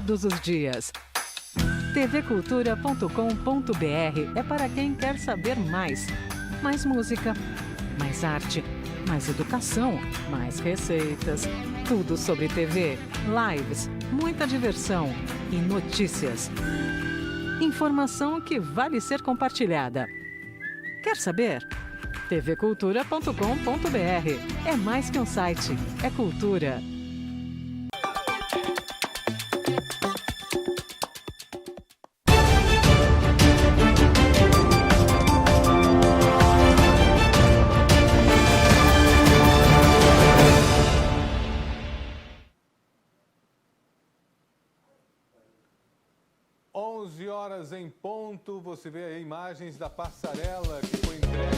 todos os dias. tvcultura.com.br é para quem quer saber mais. Mais música, mais arte, mais educação, mais receitas. Tudo sobre TV, lives, muita diversão e notícias. Informação que vale ser compartilhada. Quer saber? tvcultura.com.br. É mais que um site, é cultura. Horas em ponto, você vê aí imagens da passarela que foi entregue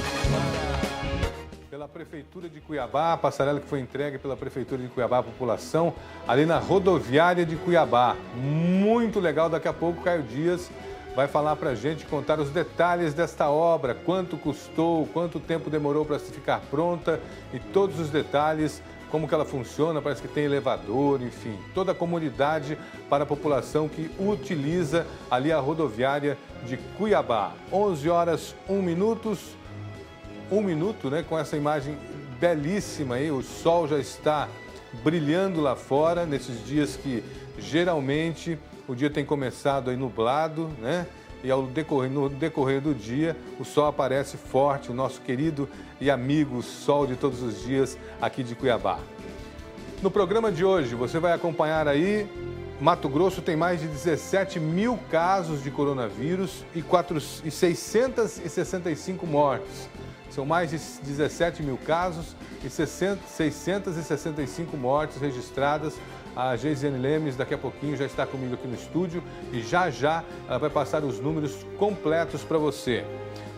pela Prefeitura de Cuiabá, a passarela que foi entregue pela Prefeitura de Cuiabá à população, ali na rodoviária de Cuiabá. Muito legal, daqui a pouco Caio Dias vai falar pra gente, contar os detalhes desta obra, quanto custou, quanto tempo demorou para ficar pronta e todos os detalhes, como que ela funciona, parece que tem elevador, enfim, toda a comunidade para a população que utiliza ali a rodoviária de Cuiabá. 11 horas, 1 minuto, né, com essa imagem belíssima aí, o sol já está brilhando lá fora, nesses dias que geralmente o dia tem começado aí nublado, né? E no decorrer do dia, o sol aparece forte, o nosso querido e amigo sol de todos os dias aqui de Cuiabá. No programa de hoje, você vai acompanhar aí, Mato Grosso tem mais de 17 mil casos de coronavírus e 665 mortes. São mais de 17 mil casos e 665 mortes registradas. A Geisiane Lemes, daqui a pouquinho, já está comigo aqui no estúdio e já ela vai passar os números completos para você.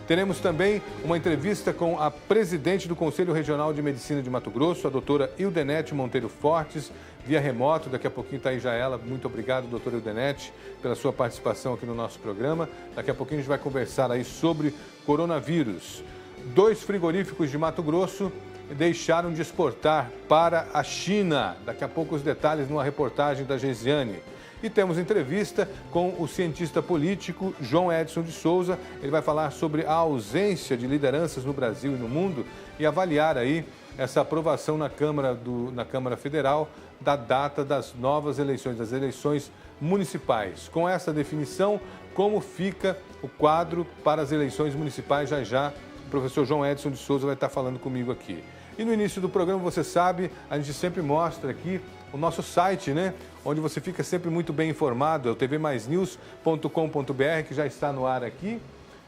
Teremos também uma entrevista com a presidente do Conselho Regional de Medicina de Mato Grosso, a doutora Ildenete Monteiro Fortes, via remoto. Daqui a pouquinho está aí já ela. Muito obrigado, doutora Ildenete, pela sua participação aqui no nosso programa. Daqui a pouquinho a gente vai conversar aí sobre coronavírus. 2 frigoríficos de Mato Grosso deixaram de exportar para a China. Daqui a pouco os detalhes numa reportagem da Geisiane. E temos entrevista com o cientista político João Edson de Souza. Ele vai falar sobre a ausência de lideranças no Brasil e no mundo e avaliar aí essa aprovação na Câmara Federal da data das novas eleições, das eleições municipais. Com essa definição, como fica o quadro para as eleições municipais já? O professor João Edson de Souza vai estar falando comigo aqui. E no início do programa, você sabe, a gente sempre mostra aqui o nosso site, né? Onde você fica sempre muito bem informado, é o tvmaisnews.com.br, que já está no ar aqui.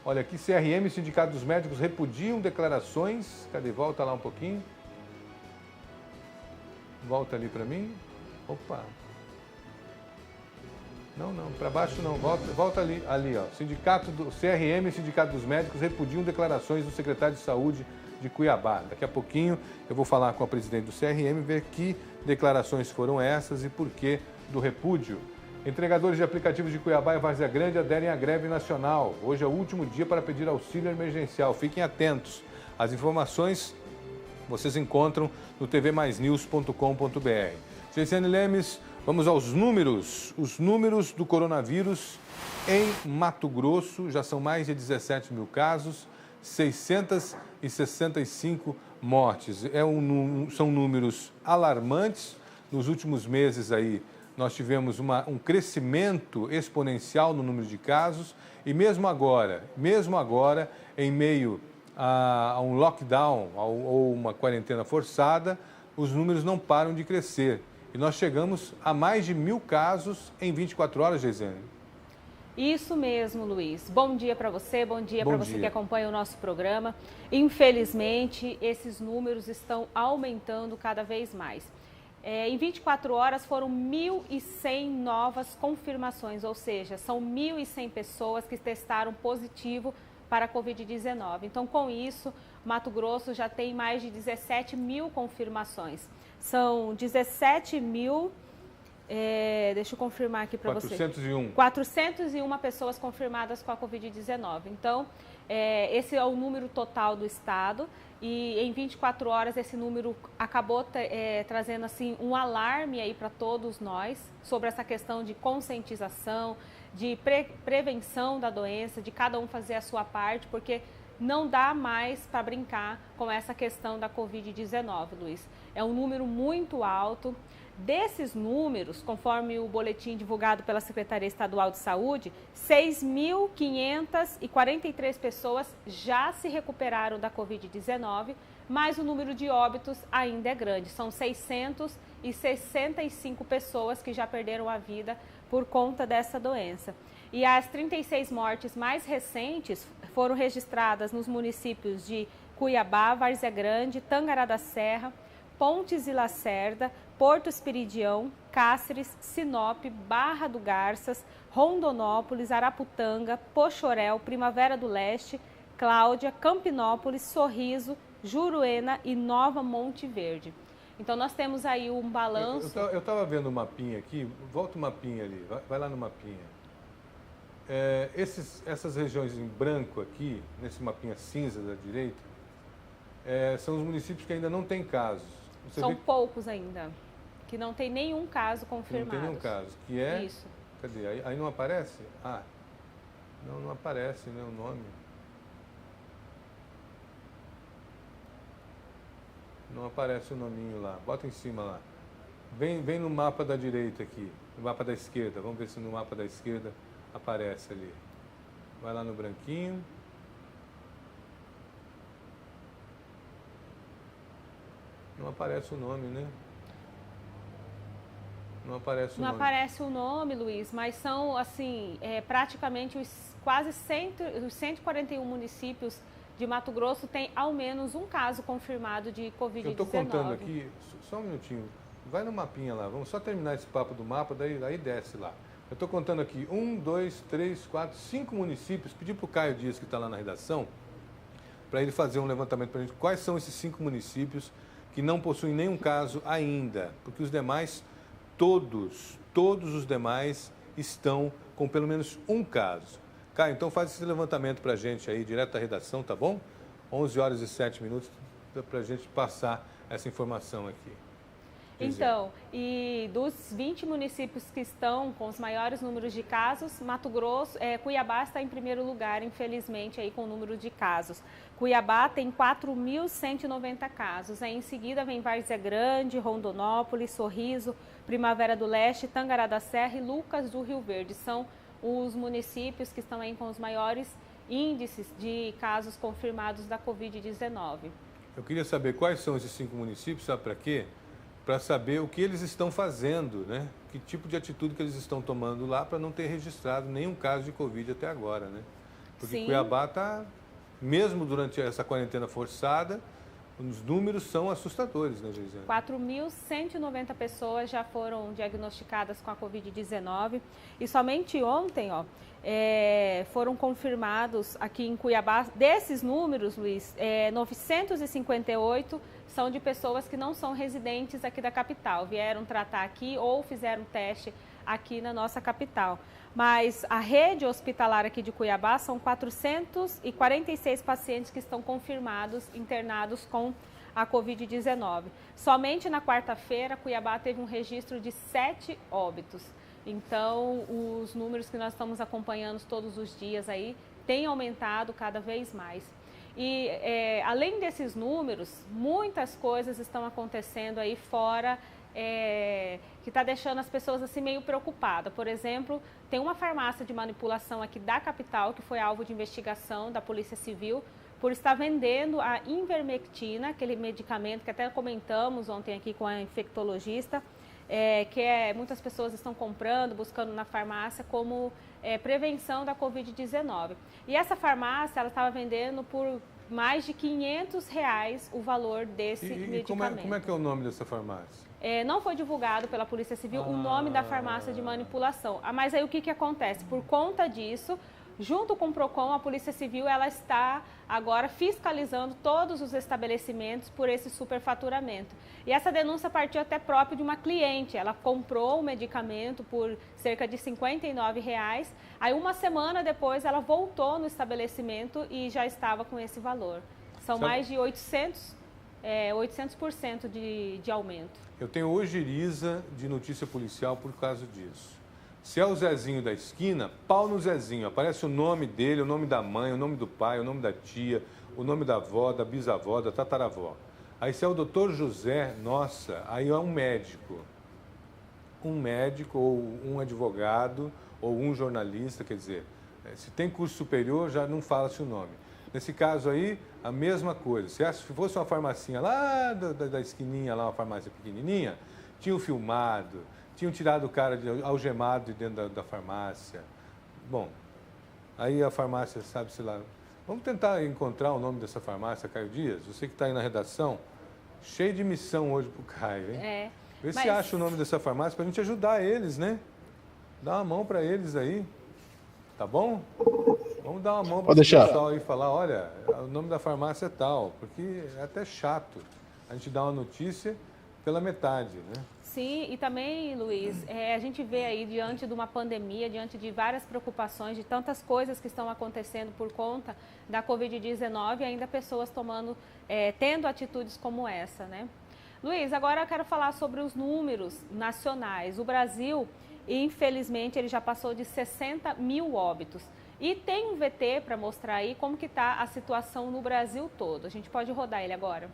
Olha aqui, CRM e Sindicato dos Médicos repudiam declarações. Cadê? Volta lá um pouquinho. Volta ali para mim. Opa. Não, para baixo não, volta ali, ó. CRM e Sindicato dos Médicos repudiam declarações do secretário de Saúde de Cuiabá. Daqui a pouquinho eu vou falar com a presidente do CRM, ver que declarações foram essas e por que do repúdio. Entregadores de aplicativos de Cuiabá e Várzea Grande aderem à greve nacional. Hoje é o último dia para pedir auxílio emergencial. Fiquem atentos. As informações vocês encontram no tvmaisnews.com.br. Geisiane Lemes, vamos aos números. Os números do coronavírus em Mato Grosso já são mais de 17 mil casos, 665 mortes. São números alarmantes. Nos últimos meses aí, nós tivemos um crescimento exponencial no número de casos e mesmo agora, em meio a um lockdown ou uma quarentena forçada, os números não param de crescer. E nós chegamos a mais de 1.000 casos em 24 horas, Geisiane. Isso mesmo, Luiz. Bom dia para você, bom dia para você que acompanha o nosso programa. Infelizmente, esses números estão aumentando cada vez mais. Em 24 horas foram 1.100 novas confirmações, ou seja, são 1.100 pessoas que testaram positivo para a Covid-19. Então, com isso, Mato Grosso já tem mais de 17 mil confirmações. São 17 mil Deixa eu confirmar aqui para você. 401. 401 pessoas confirmadas com a Covid-19. Então, esse é o número total do estado e em 24 horas esse número acabou trazendo assim um alarme aí para todos nós sobre essa questão de conscientização, de prevenção da doença, de cada um fazer a sua parte, porque não dá mais para brincar com essa questão da Covid-19, Luiz. É um número muito alto. Desses números, conforme o boletim divulgado pela Secretaria Estadual de Saúde, 6.543 pessoas já se recuperaram da Covid-19, mas o número de óbitos ainda é grande. São 665 pessoas que já perderam a vida por conta dessa doença. E as 36 mortes mais recentes foram registradas nos municípios de Cuiabá, Várzea Grande, Tangará da Serra, Pontes e Lacerda, Porto Esperidião, Cáceres, Sinop, Barra do Garças, Rondonópolis, Araputanga, Poxoréu, Primavera do Leste, Cláudia, Campinópolis, Sorriso, Juruena e Nova Monte Verde. Então nós temos aí um balanço... Eu estava vendo o mapinha aqui, volta o mapinha ali, vai lá no mapinha. Essas regiões em branco aqui, nesse mapinha cinza da direita, são os municípios que ainda não têm casos. São poucos ainda, que não tem nenhum caso confirmado. Não tem nenhum caso, que é... Isso. Cadê? Aí não aparece? Não aparece, né, o nome. Não aparece o nominho lá. Bota em cima lá. Vem no mapa da direita aqui, no mapa da esquerda. Vamos ver se no mapa da esquerda aparece ali. Vai lá no branquinho. Não aparece o nome, né? Não aparece o nome. Não aparece o nome, Luiz, mas são, assim, praticamente os 141 municípios de Mato Grosso têm ao menos um caso confirmado de Covid-19. Eu estou contando aqui, só um minutinho, vai no mapinha lá, vamos só terminar esse papo do mapa, daí desce lá. Eu estou contando aqui 1, 2, 3, 4, 5 municípios, pedi para o Caio Dias, que está lá na redação, para ele fazer um levantamento para a gente, quais são esses 5 municípios que não possuem nenhum caso ainda, porque os demais, todos os demais estão com pelo menos um caso. Caio, então faz esse levantamento para a gente aí, direto da redação, tá bom? 11 horas e 7 minutos, para a gente passar essa informação aqui. Então, e dos 20 municípios que estão com os maiores números de casos, Mato Grosso, Cuiabá está em primeiro lugar, infelizmente, aí com o número de casos. Cuiabá tem 4.190 casos. Aí, em seguida vem Várzea Grande, Rondonópolis, Sorriso, Primavera do Leste, Tangará da Serra e Lucas do Rio Verde. São os municípios que estão aí com os maiores índices de casos confirmados da Covid-19. Eu queria saber quais são esses 5 municípios, sabe para quê? Para saber o que eles estão fazendo, né? Que tipo de atitude que eles estão tomando lá para não ter registrado nenhum caso de Covid até agora, né? Porque sim, Cuiabá está, mesmo durante essa quarentena forçada, os números são assustadores, né, Geisiane? 4.190 pessoas já foram diagnosticadas com a Covid-19 e somente ontem, foram confirmados aqui em Cuiabá, desses números, Luiz, 958 são de pessoas que não são residentes aqui da capital, vieram tratar aqui ou fizeram teste aqui na nossa capital. Mas a rede hospitalar aqui de Cuiabá são 446 pacientes que estão confirmados, internados com a Covid-19. Somente na quarta-feira, Cuiabá teve um registro de 7 óbitos. Então, os números que nós estamos acompanhando todos os dias aí têm aumentado cada vez mais. E, além desses números, muitas coisas estão acontecendo aí fora, que está deixando as pessoas assim meio preocupadas. Por exemplo, tem uma farmácia de manipulação aqui da capital que foi alvo de investigação da Polícia Civil por estar vendendo a Ivermectina, aquele medicamento que até comentamos ontem aqui com a infectologista, muitas pessoas estão comprando, buscando na farmácia como prevenção da Covid-19. E essa farmácia, ela estava vendendo por mais de R$500 o valor desse medicamento. Como é que é o nome dessa farmácia? Não foi divulgado pela Polícia Civil o nome da farmácia de manipulação. Mas aí o que acontece? Por conta disso, Junto com o PROCON, a Polícia Civil ela está agora fiscalizando todos os estabelecimentos por esse superfaturamento. E essa denúncia partiu até próprio de uma cliente. Ela comprou o medicamento por cerca de R$ 59. Aí uma semana depois ela voltou no estabelecimento e já estava com esse valor. São mais de 800% de aumento. Eu tenho ojeriza de notícia policial por causa disso. Se é o Zezinho da esquina, pau no Zezinho. Aparece o nome dele, o nome da mãe, o nome do pai, o nome da tia, o nome da avó, da bisavó, da tataravó. Aí se é o doutor José, nossa, aí é um médico. Um médico ou um advogado ou um jornalista, quer dizer, se tem curso superior já não fala-se o nome. Nesse caso aí, a mesma coisa. Se fosse uma farmacinha lá da esquininha, lá uma farmácia pequenininha, tinham filmado, tinham tirado o cara algemado de dentro da farmácia. Bom, aí a farmácia, sabe-se lá. Vamos tentar encontrar o nome dessa farmácia, Caio Dias? Você que está aí na redação, cheio de missão hoje pro Caio, hein? Vê se acha o nome dessa farmácia para a gente ajudar eles, né? Dá uma mão para eles aí, tá bom? Vamos dar uma mão para o pessoal aí e falar, olha, o nome da farmácia é tal, porque é até chato a gente dar uma notícia pela metade, né? Sim, e também, Luiz, a gente vê aí diante de uma pandemia, diante de várias preocupações, de tantas coisas que estão acontecendo por conta da Covid-19, ainda pessoas tendo atitudes como essa, né? Luiz, agora eu quero falar sobre os números nacionais. O Brasil, infelizmente, ele já passou de 60 mil óbitos. E tem um VT para mostrar aí como que está a situação no Brasil todo. A gente pode rodar ele agora.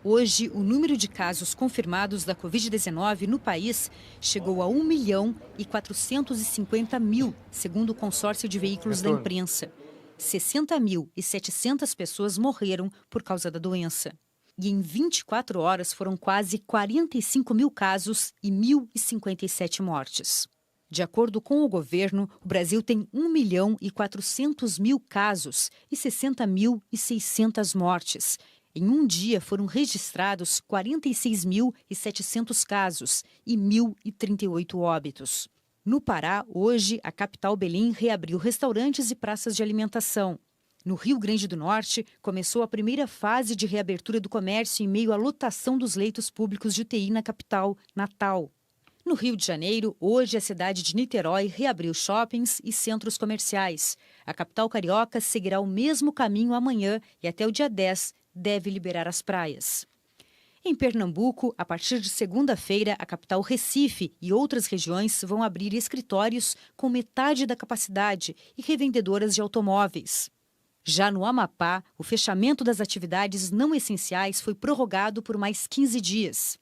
Hoje, o número de casos confirmados da Covid-19 no país chegou a 1.450.000, segundo o consórcio de veículos da imprensa. 60.700 pessoas morreram por causa da doença. E em 24 horas foram quase 45 mil casos e 1.057 mortes. De acordo com o governo, o Brasil tem 1.400.000 casos e 60.600 mortes. Em um dia foram registrados 46.700 casos e 1.038 óbitos. No Pará, hoje, a capital Belém reabriu restaurantes e praças de alimentação. No Rio Grande do Norte, começou a primeira fase de reabertura do comércio em meio à lotação dos leitos públicos de UTI na capital, Natal. No Rio de Janeiro, hoje a cidade de Niterói reabriu shoppings e centros comerciais. A capital carioca seguirá o mesmo caminho amanhã e até o dia 10 deve liberar as praias. Em Pernambuco, a partir de segunda-feira, a capital Recife e outras regiões vão abrir escritórios com metade da capacidade e revendedoras de automóveis. Já no Amapá, o fechamento das atividades não essenciais foi prorrogado por mais 15 dias.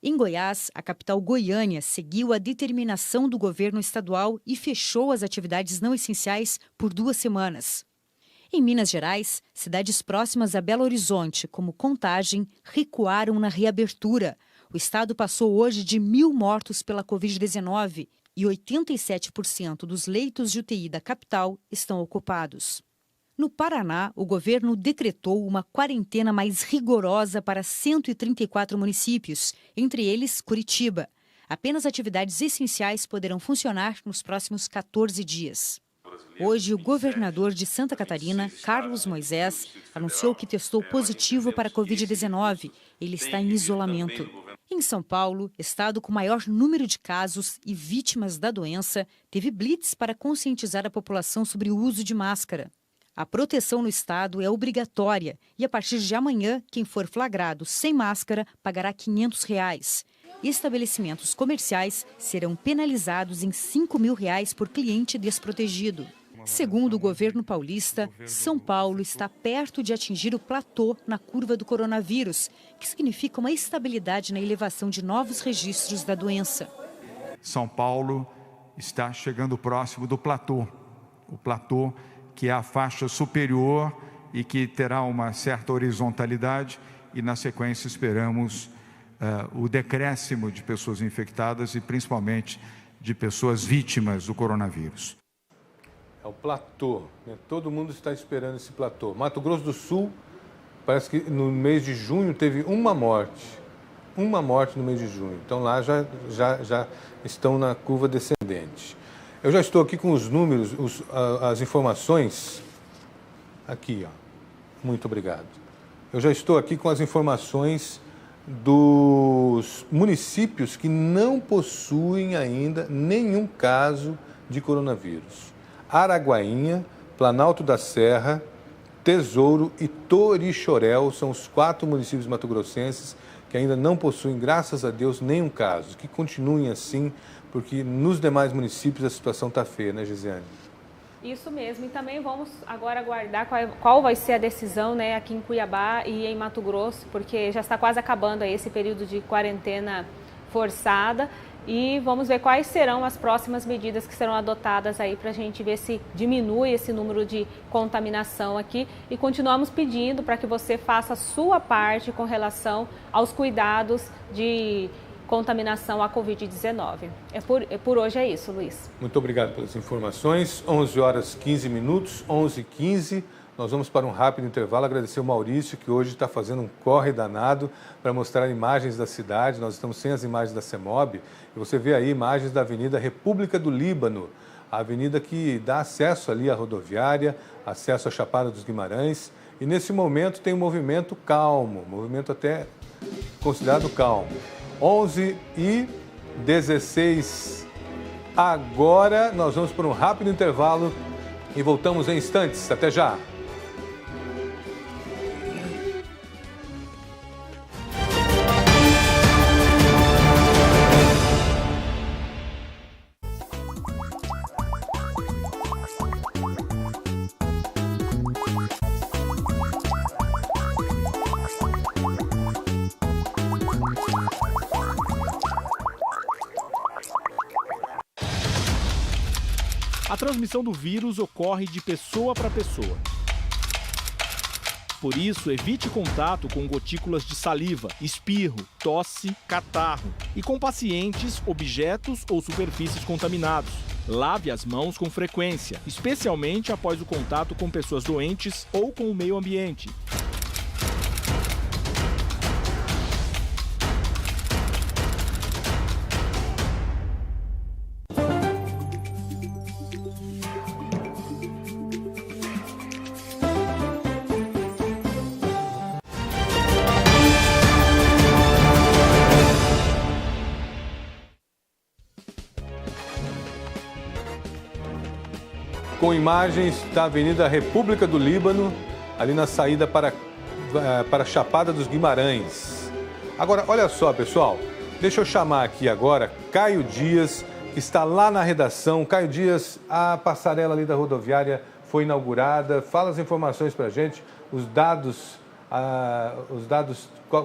Em Goiás, a capital Goiânia seguiu a determinação do governo estadual e fechou as atividades não essenciais por 2 semanas. Em Minas Gerais, cidades próximas a Belo Horizonte, como Contagem, recuaram na reabertura. O estado passou hoje de 1.000 mortos pela Covid-19 e 87% dos leitos de UTI da capital estão ocupados. No Paraná, o governo decretou uma quarentena mais rigorosa para 134 municípios, entre eles Curitiba. Apenas atividades essenciais poderão funcionar nos próximos 14 dias. Hoje, o governador de Santa Catarina, Carlos Moisés, anunciou que testou positivo para a Covid-19. Ele está em isolamento. Em São Paulo, estado com maior número de casos e vítimas da doença, teve blitz para conscientizar a população sobre o uso de máscara. A proteção no estado é obrigatória e, a partir de amanhã, quem for flagrado sem máscara pagará R$ 500. Estabelecimentos comerciais serão penalizados em R$ 5.000 por cliente desprotegido. Segundo o governo paulista, São Paulo está perto de atingir o platô na curva do coronavírus, que significa uma estabilidade na elevação de novos registros da doença. São Paulo está chegando próximo do platô, o platô que é a faixa superior e que terá uma certa horizontalidade e, na sequência, esperamos o decréscimo de pessoas infectadas e, principalmente, de pessoas vítimas do coronavírus. É o platô, né? Todo mundo está esperando esse platô. Mato Grosso do Sul, parece que no mês de junho teve uma morte no mês de junho. Então lá já estão na curva descendente. Eu já estou aqui com os números, as informações. Aqui, ó. Muito obrigado. Eu já estou aqui com as informações dos municípios que não possuem ainda nenhum caso de coronavírus. Araguainha, Planalto da Serra, Tesouro e Torixoréu são os 4 municípios mato-grossenses que ainda não possuem, graças a Deus, nenhum caso. Que continuem assim, porque nos demais municípios a situação está feia, né, Gisiane? Isso mesmo, e também vamos agora aguardar qual vai ser a decisão, né, aqui em Cuiabá e em Mato Grosso, porque já está quase acabando aí esse período de quarentena forçada. E vamos ver quais serão as próximas medidas que serão adotadas aí para a gente ver se diminui esse número de contaminação aqui. E continuamos pedindo para que você faça a sua parte com relação aos cuidados de contaminação à Covid-19. Por hoje é isso, Luiz. Muito obrigado pelas informações. 11h15, 11h15. Nós vamos para um rápido intervalo. Agradecer o Maurício, que hoje está fazendo um corre danado para mostrar imagens da cidade. Nós estamos sem as imagens da CEMOB. E você vê aí imagens da Avenida República do Líbano, a avenida que dá acesso ali à rodoviária, acesso à Chapada dos Guimarães. E nesse momento tem um movimento calmo, movimento até considerado calmo. 11h16. Agora nós vamos para um rápido intervalo e voltamos em instantes. Até já! A transmissão do vírus ocorre de pessoa para pessoa. Por isso, evite contato com gotículas de saliva, espirro, tosse, catarro e com pacientes, objetos ou superfícies contaminados. Lave as mãos com frequência, especialmente após o contato com pessoas doentes ou com o meio ambiente. Com imagens da Avenida República do Líbano, ali na saída para a Chapada dos Guimarães. Agora, olha só, pessoal, deixa eu chamar aqui agora Caio Dias, que está lá na redação. Caio Dias, a passarela ali da rodoviária foi inaugurada. Fala as informações para a gente, os dados,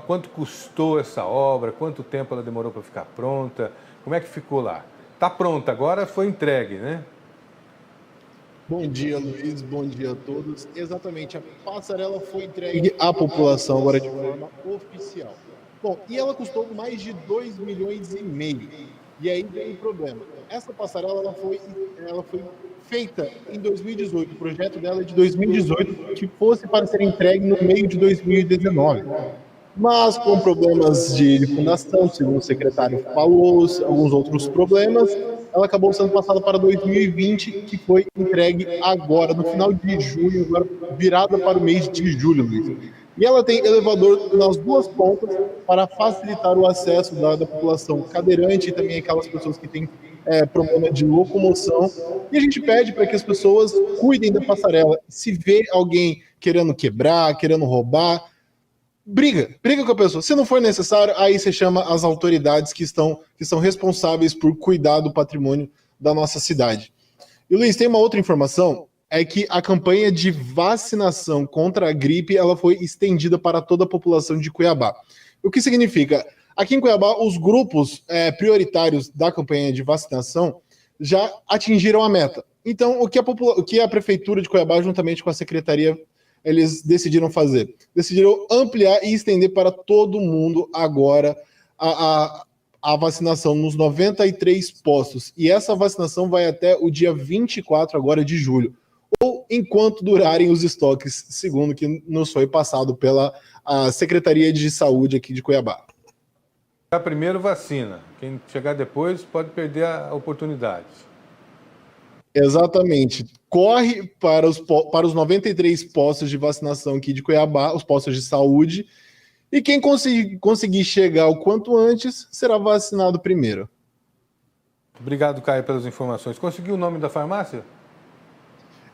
quanto custou essa obra, quanto tempo ela demorou para ficar pronta, como é que ficou lá? Está pronta agora, foi entregue, né? Bom dia, Luiz. Bom dia a todos. Exatamente, a passarela foi entregue à população agora de forma oficial. Bom, e ela custou mais de 2,5 milhões. E aí tem um problema. Essa passarela ela foi feita em 2018. O projeto dela é de 2018, que fosse para ser entregue no meio de 2019. Mas com problemas de fundação, segundo o secretário falou, alguns outros problemas, ela acabou sendo passada para 2020, que foi entregue agora, no final de junho, agora virada para o mês de julho, Luiz. E ela tem elevador nas duas pontas para facilitar o acesso da população cadeirante e também aquelas pessoas que têm problema de locomoção. E a gente pede para que as pessoas cuidem da passarela. Se vê alguém querendo quebrar, querendo roubar, briga com a pessoa. Se não for necessário, aí você chama as autoridades que são responsáveis por cuidar do patrimônio da nossa cidade. E Luiz, tem uma outra informação, é que a campanha de vacinação contra a gripe ela foi estendida para toda a população de Cuiabá. O que significa? Aqui em Cuiabá, os grupos prioritários da campanha de vacinação já atingiram a meta. Então, o que a Prefeitura de Cuiabá, juntamente com a Secretaria, eles decidiram fazer? Decidiram ampliar e estender para todo mundo agora a vacinação nos 93 postos. E essa vacinação vai até o dia 24 agora de julho. Ou enquanto durarem os estoques, segundo que nos foi passado pela Secretaria de Saúde aqui de Cuiabá. A primeira vacina. Quem chegar depois pode perder a oportunidade. Exatamente. Corre para os 93 postos de vacinação aqui de Cuiabá, os postos de saúde, e quem conseguir chegar o quanto antes será vacinado primeiro. Obrigado, Caio, pelas informações. Conseguiu o nome da farmácia?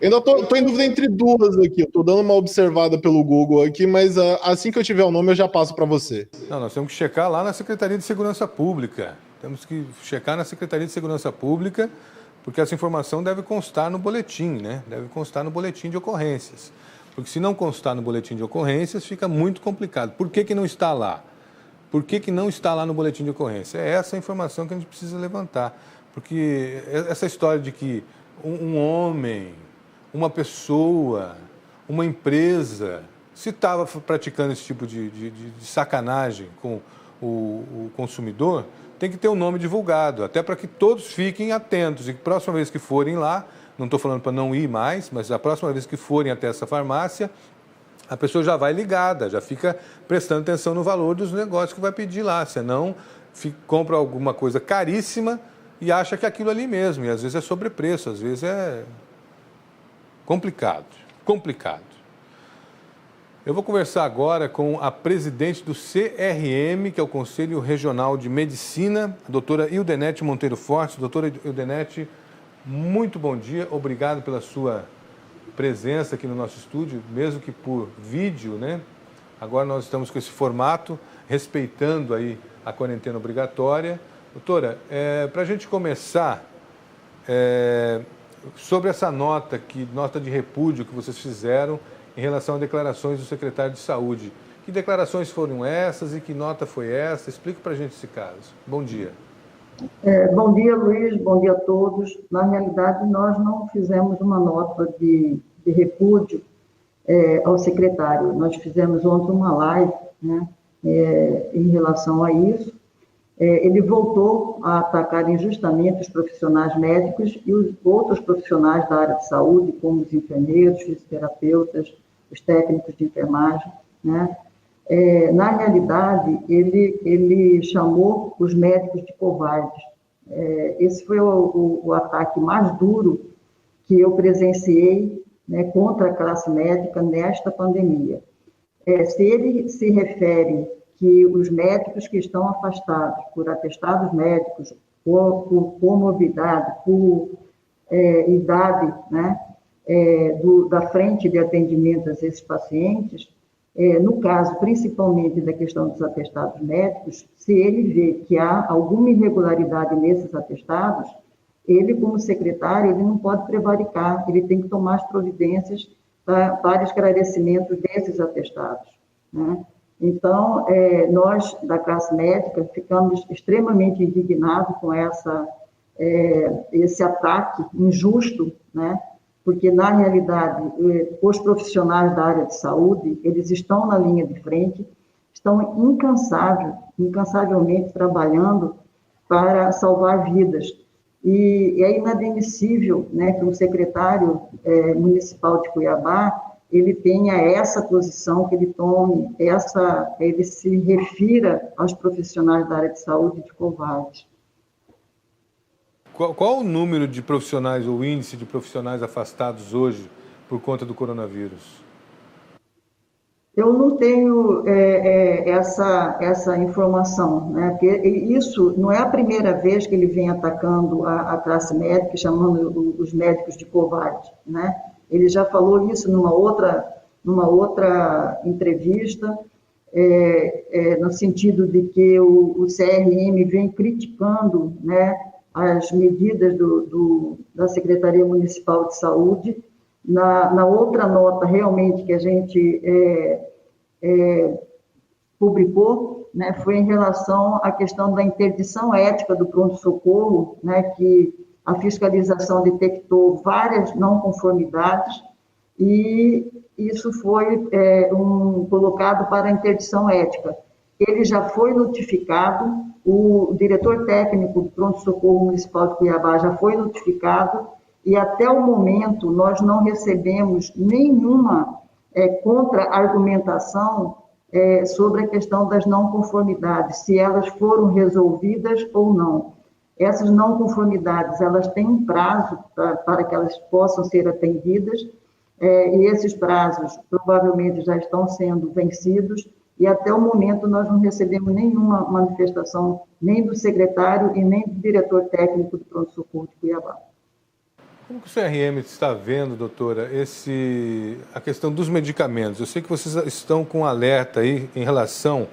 Eu ainda tô em dúvida entre duas aqui. Eu tô dando uma observada pelo Google aqui, mas assim que eu tiver o nome eu já passo para você. Não, nós temos que checar lá na Secretaria de Segurança Pública. Temos que checar na Secretaria de Segurança Pública, porque essa informação deve constar no boletim, né? Deve constar no boletim de ocorrências. Porque se não constar no boletim de ocorrências, fica muito complicado. Por que não está lá? Por que não está lá no boletim de ocorrência? É essa a informação que a gente precisa levantar. Porque essa história de que um homem, uma pessoa, uma empresa, se estava praticando esse tipo de sacanagem com o consumidor, tem que ter o nome divulgado, até para que todos fiquem atentos e que a próxima vez que forem lá, não estou falando para não ir mais, mas a próxima vez que forem até essa farmácia, a pessoa já vai ligada, já fica prestando atenção no valor dos negócios que vai pedir lá, senão compra alguma coisa caríssima e acha que é aquilo ali mesmo, e às vezes é sobrepreço, às vezes é complicado. Eu vou conversar agora com a presidente do CRM, que é o Conselho Regional de Medicina, a doutora Ildenete Monteiro Fortes. Doutora Ildenete, muito bom dia, obrigado pela sua presença aqui no nosso estúdio, mesmo que por vídeo, né? Agora nós estamos com esse formato, respeitando aí a quarentena obrigatória. Doutora, para a gente começar, sobre essa nota de repúdio que vocês fizeram em relação a declarações do secretário de Saúde. Que declarações foram essas e que nota foi essa? Explique para a gente esse caso. Bom dia. Bom dia, Luiz. Bom dia a todos. Na realidade, nós não fizemos uma nota de repúdio ao secretário. Nós fizemos ontem uma live, né, em relação a isso. Ele voltou a atacar injustamente os profissionais médicos e os outros profissionais da área de saúde, como os enfermeiros, fisioterapeutas, os técnicos de enfermagem, né? Na realidade, ele chamou os médicos de covardes. Esse foi o ataque mais duro que eu presenciei, né, contra a classe médica nesta pandemia. Se ele se refere que os médicos que estão afastados por atestados médicos, por comorbidade, por idade, né, da frente de atendimento a esses pacientes, no caso, principalmente da questão dos atestados médicos, se ele vê que há alguma irregularidade nesses atestados, ele, como secretário, ele não pode prevaricar, ele tem que tomar as providências para esclarecimento desses atestados, né? Então, nós, da classe médica, ficamos extremamente indignados com esse ataque injusto, né? Porque, na realidade, os profissionais da área de saúde, eles estão na linha de frente, estão incansavelmente trabalhando para salvar vidas. E é inadmissível, né, que um secretário municipal de Cuiabá ele tenha essa posição, que ele tome ele se refira aos profissionais da área de saúde de covardes. Qual o número de profissionais ou índice de profissionais afastados hoje por conta do coronavírus? Eu não tenho essa informação, né? Porque isso não é a primeira vez que ele vem atacando a classe médica, chamando os médicos de covardes, né? Ele já falou isso numa outra entrevista, no sentido de que o CRM vem criticando, né, as medidas da Secretaria Municipal de Saúde. Na outra nota, realmente, que a gente publicou, né, foi em relação à questão da interdição ética do pronto-socorro, né, que a fiscalização detectou várias não conformidades e isso foi colocado para a interdição ética. Ele já foi notificado, o diretor técnico do pronto-socorro municipal de Cuiabá já foi notificado e até o momento nós não recebemos nenhuma contra-argumentação sobre a questão das não conformidades, se elas foram resolvidas ou não. Essas não conformidades, elas têm um prazo para que elas possam ser atendidas, e esses prazos provavelmente já estão sendo vencidos, e até o momento nós não recebemos nenhuma manifestação, nem do secretário e nem do diretor técnico do pronto-socorro de Cuiabá. Como que o CRM está vendo, doutora, a questão dos medicamentos? Eu sei que vocês estão com alerta aí em relação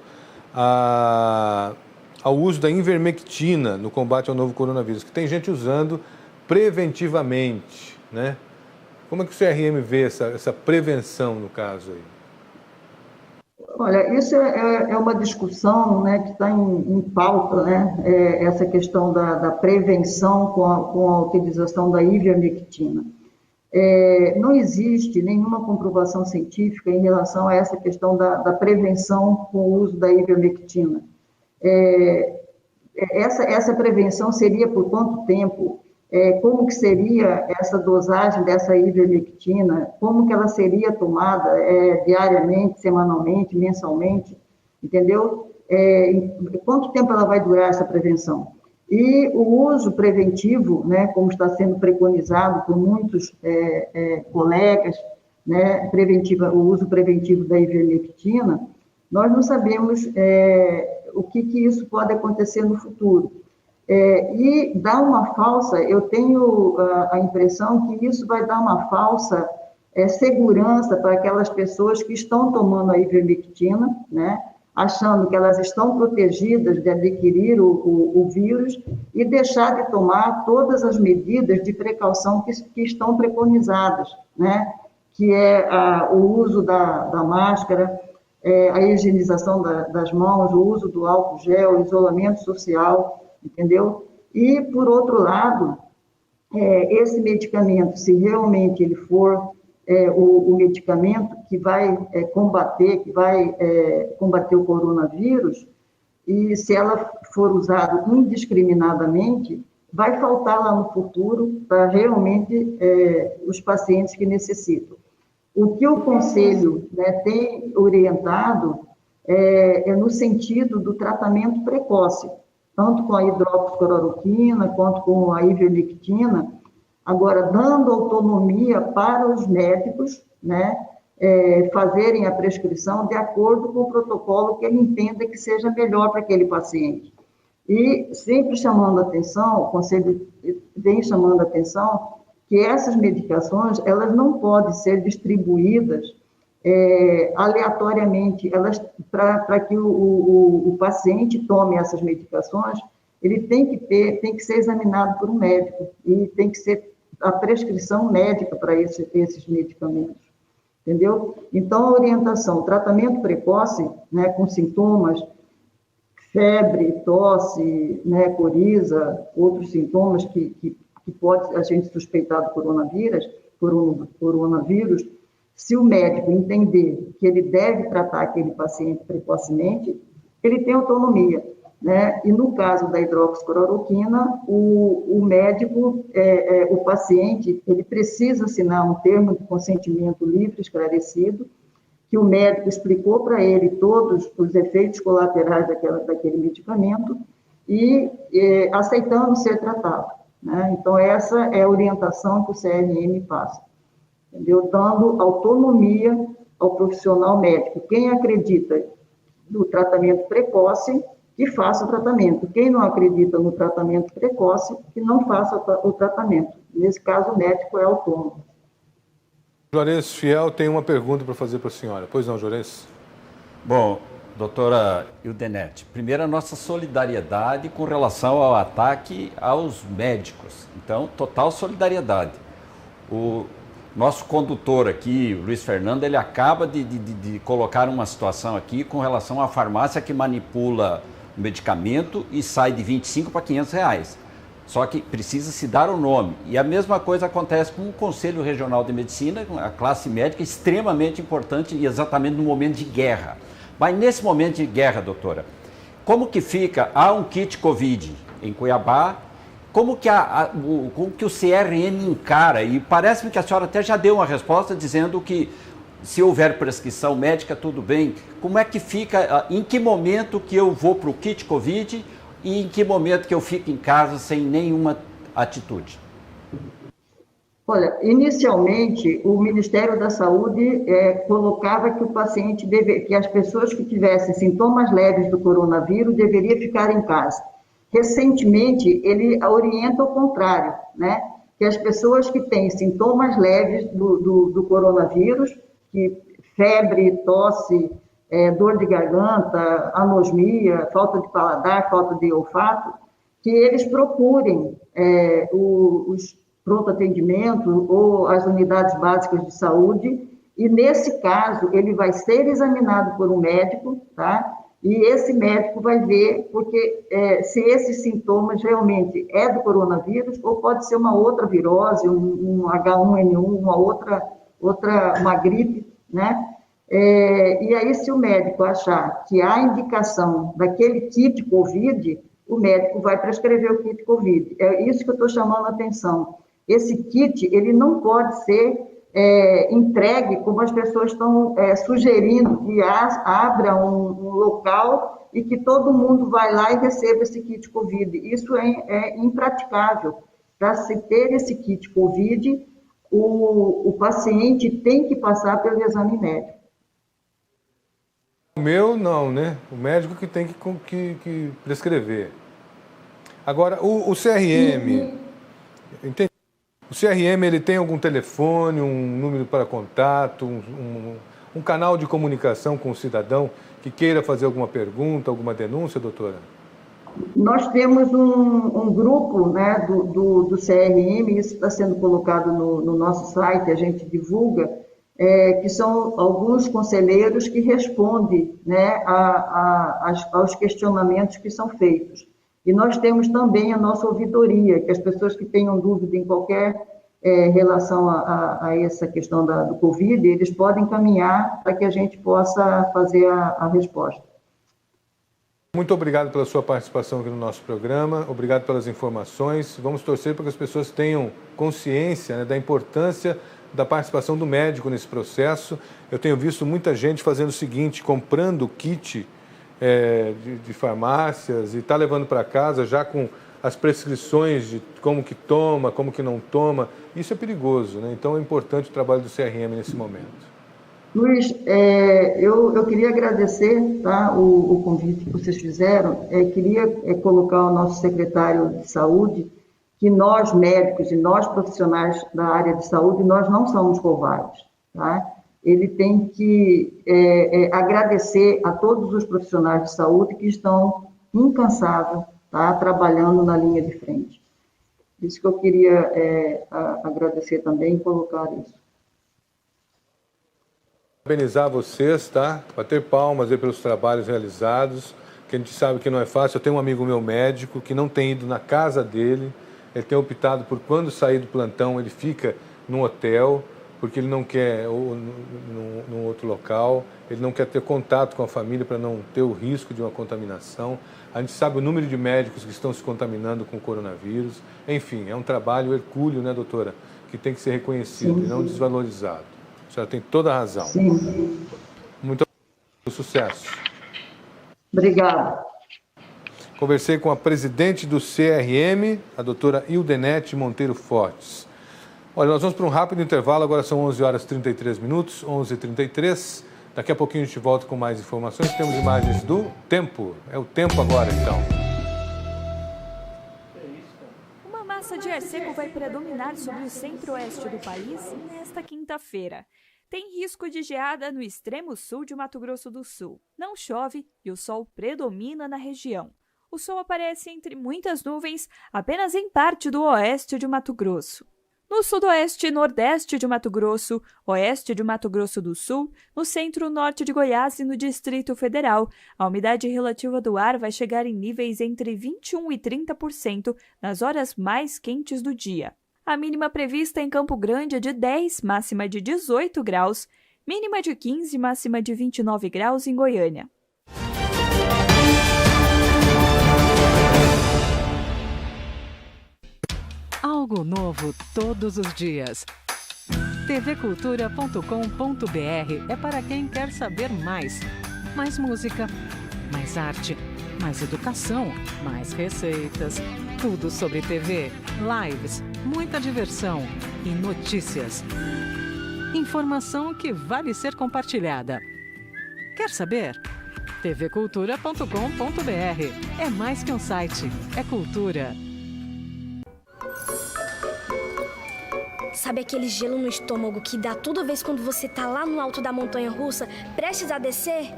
ao uso da ivermectina no combate ao novo coronavírus, que tem gente usando preventivamente, né? Como é que o CRM vê essa prevenção no caso aí? Olha, isso é uma discussão, né, que está em pauta, né, essa questão da prevenção com a utilização da ivermectina. Não existe nenhuma comprovação científica em relação a essa questão da prevenção com o uso da ivermectina. Essa prevenção seria por quanto tempo? Como que seria essa dosagem dessa ivermectina? Como que ela seria tomada diariamente, semanalmente, mensalmente? Entendeu? Quanto tempo ela vai durar essa prevenção? E o uso preventivo, né, como está sendo preconizado por muitos colegas, né, o uso preventivo da ivermectina, nós não sabemos o que isso pode acontecer no futuro. E dá uma falsa, eu tenho a impressão que isso vai dar uma falsa segurança para aquelas pessoas que estão tomando a ivermectina, né, achando que elas estão protegidas de adquirir o vírus e deixar de tomar todas as medidas de precaução que estão preconizadas, né, que é o uso da máscara, a higienização das mãos, o uso do álcool gel, isolamento social, entendeu? E, por outro lado, esse medicamento, se realmente ele for o medicamento que vai combater o coronavírus, e se ela for usada indiscriminadamente, vai faltar lá no futuro para realmente os pacientes que necessitam. O que o Conselho, né, tem orientado é no sentido do tratamento precoce, tanto com a hidroxicloroquina quanto com a ivermectina, agora dando autonomia para os médicos, né, fazerem a prescrição de acordo com o protocolo que ele entenda que seja melhor para aquele paciente. E sempre chamando a atenção, o Conselho vem chamando a atenção que essas medicações, elas não podem ser distribuídas aleatoriamente, para que o paciente tome essas medicações, ele tem que ser examinado por um médico, e tem que ser a prescrição médica para esses medicamentos, entendeu? Então, a orientação, tratamento precoce, né, com sintomas, febre, tosse, né, coriza, outros sintomas que pode a gente suspeitar do coronavírus, se o médico entender que ele deve tratar aquele paciente precocemente, ele tem autonomia, né? E no caso da hidroxicloroquina, o médico, o paciente, ele precisa assinar um termo de consentimento livre, esclarecido, que o médico explicou para ele todos os efeitos colaterais daquele medicamento e aceitando ser tratado, né? Então, essa é a orientação que o CRM passa, entendeu? Dando autonomia ao profissional médico. Quem acredita no tratamento precoce, que faça o tratamento. Quem não acredita no tratamento precoce, que não faça o tratamento. Nesse caso, o médico é autônomo. Juarez Fiel tem uma pergunta para fazer para a senhora. Pois não, Juarez? Bom, doutora Ildenete, primeiro a nossa solidariedade com relação ao ataque aos médicos. Então, total solidariedade. O nosso condutor aqui, o Luiz Fernando, ele acaba de colocar uma situação aqui com relação à farmácia que manipula o medicamento e sai de 25 para 500 reais. Só que precisa se dar o nome. E a mesma coisa acontece com o Conselho Regional de Medicina, a classe médica extremamente importante e exatamente no momento de guerra. Mas nesse momento de guerra, doutora, como que fica? Há um kit Covid em Cuiabá, como que o CRM encara? E parece-me que a senhora até já deu uma resposta dizendo que se houver prescrição médica, tudo bem. Como é que fica, em que momento que eu vou para o kit Covid e em que momento que eu fico em casa sem nenhuma atitude? Olha, inicialmente, o Ministério da Saúde colocava que o paciente que as pessoas que tivessem sintomas leves do coronavírus deveriam ficar em casa. Recentemente, ele orienta o contrário, né? Que as pessoas que têm sintomas leves do coronavírus, que febre, tosse, dor de garganta, anosmia, falta de paladar, falta de olfato, que eles procurem os pronto atendimento ou as unidades básicas de saúde, e nesse caso ele vai ser examinado por um médico, tá? E esse médico vai ver se esses sintomas realmente é do coronavírus ou pode ser uma outra virose, um H1N1, uma gripe, né? E aí, se o médico achar que há indicação daquele kit COVID, o médico vai prescrever o kit COVID. É isso que eu estou chamando a atenção. Esse kit, ele não pode ser entregue como as pessoas estão sugerindo, que abra um local e que todo mundo vai lá e receba esse kit COVID. Isso é impraticável. Para se ter esse kit COVID, o paciente tem que passar pelo exame médico. O meu não, né? O médico que tem que prescrever. Agora, o CRM, entende? O CRM, ele tem algum telefone, um número para contato, um canal de comunicação com o cidadão que queira fazer alguma pergunta, alguma denúncia, doutora? Nós temos um grupo, né, do CRM, isso está sendo colocado no nosso site, a gente divulga, que são alguns conselheiros que respondem, né, aos questionamentos que são feitos. E nós temos também a nossa ouvidoria, que as pessoas que tenham dúvida em qualquer relação a essa questão do Covid, eles podem encaminhar para que a gente possa fazer a resposta. Muito obrigado pela sua participação aqui no nosso programa, obrigado pelas informações. Vamos torcer para que as pessoas tenham consciência, né, da importância da participação do médico nesse processo. Eu tenho visto muita gente fazendo o seguinte, comprando kit de farmácias e está levando para casa já com as prescrições de como que toma, como que não toma. Isso é perigoso, né? Então é importante o trabalho do CRM nesse momento. Luiz, eu queria agradecer, tá, o convite que vocês fizeram. Queria colocar o nosso secretário de saúde, que nós médicos e nós profissionais da área de saúde, nós não somos covardes, tá? Ele tem que agradecer a todos os profissionais de saúde que estão incansáveis, tá, trabalhando na linha de frente. Isso que eu queria agradecer também e colocar isso. Parabenizar vocês, tá? Bater palmas aí pelos trabalhos realizados, que a gente sabe que não é fácil. Eu tenho um amigo meu médico que não tem ido na casa dele, ele tem optado por, quando sair do plantão, ele fica num hotel, porque ele não quer, ou num outro local, ele não quer ter contato com a família para não ter o risco de uma contaminação. A gente sabe o número de médicos que estão se contaminando com o coronavírus. Enfim, é um trabalho hercúleo, né, doutora, que tem que ser reconhecido e não desvalorizado. A senhora tem toda a razão. Sim. Muito obrigado, sucesso. Obrigada. Conversei com a presidente do CRM, a doutora Ildenete Monteiro Fortes. Olha, nós vamos para um rápido intervalo, agora são 11h33, 11h33. Daqui a pouquinho a gente volta com mais informações. Temos imagens do tempo. É o tempo agora, então. Uma massa de ar seco vai predominar sobre o centro-oeste do país nesta quinta-feira. Tem risco de geada no extremo sul de Mato Grosso do Sul. Não chove e o sol predomina na região. O sol aparece entre muitas nuvens apenas em parte do oeste de Mato Grosso. No sudoeste e nordeste de Mato Grosso, oeste de Mato Grosso do Sul, no centro-norte de Goiás e no Distrito Federal, a umidade relativa do ar vai chegar em níveis entre 21% e 30% nas horas mais quentes do dia. A mínima prevista em Campo Grande é de 10, máxima de 18 graus, mínima de 15, máxima de 29 graus em Goiânia. Algo novo todos os dias. tvcultura.com.br é para quem quer saber mais. Mais música, mais arte, mais educação, mais receitas. Tudo sobre TV, lives, muita diversão e notícias. Informação que vale ser compartilhada. Quer saber? tvcultura.com.br. É mais que um site, é cultura. Sabe aquele gelo no estômago que dá toda vez quando você tá lá no alto da montanha russa, prestes a descer?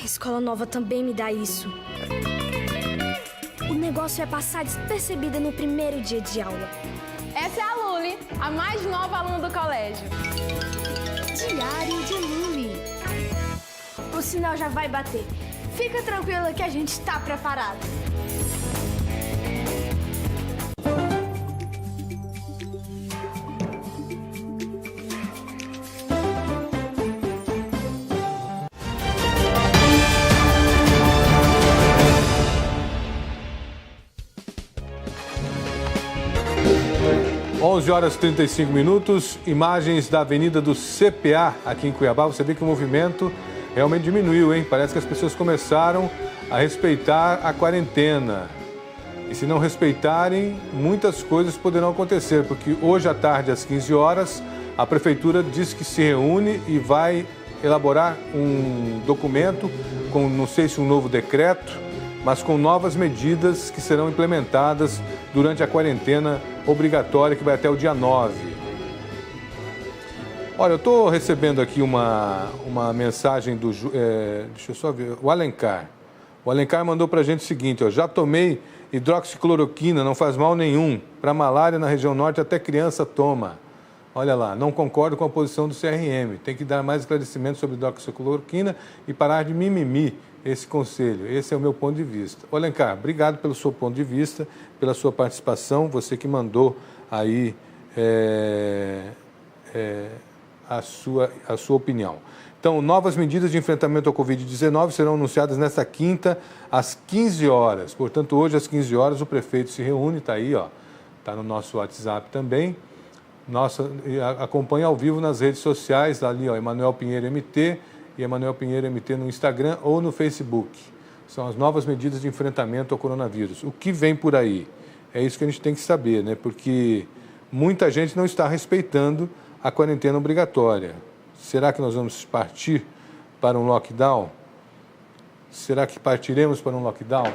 A escola nova também me dá isso. O negócio é passar despercebida no primeiro dia de aula. Essa é a Luli, a mais nova aluna do colégio. Diário de Luli. O sinal já vai bater. Fica tranquila que a gente está preparado. Horas e 35 minutos, imagens da Avenida do CPA aqui em Cuiabá. Você vê que o movimento realmente diminuiu, hein? Parece que as pessoas começaram a respeitar a quarentena. E se não respeitarem, muitas coisas poderão acontecer, porque hoje à tarde, às 15 horas, a Prefeitura diz que se reúne e vai elaborar um documento com, não sei se um novo decreto, mas com novas medidas que serão implementadas durante a quarentena obrigatória que vai até o dia 9. Olha, eu estou recebendo aqui uma mensagem do... deixa eu só ver. O Alencar. O Alencar mandou para a gente o seguinte, ó, já tomei hidroxicloroquina, não faz mal nenhum. Para malária na região norte até criança toma. Olha lá, não concordo com a posição do CRM. Tem que dar mais esclarecimento sobre hidroxicloroquina e parar de mimimi esse conselho. Esse é o meu ponto de vista. Ô, Alencar, obrigado pelo seu ponto de vista, pela sua participação, você que mandou aí a sua opinião. Então, novas medidas de enfrentamento ao Covid-19 serão anunciadas nesta quinta, às 15 horas. Portanto, hoje, às 15 horas, o prefeito se reúne, está aí, ó, está no nosso WhatsApp também. Acompanha ao vivo nas redes sociais, ali, ó, Emanuel Pinheiro MT, e Emanuel Pinheiro MT no Instagram ou no Facebook. São as novas medidas de enfrentamento ao coronavírus. O que vem por aí? É isso que a gente tem que saber, né? Porque muita gente não está respeitando a quarentena obrigatória. Será que nós vamos partir para um lockdown? Será que partiremos para um lockdown?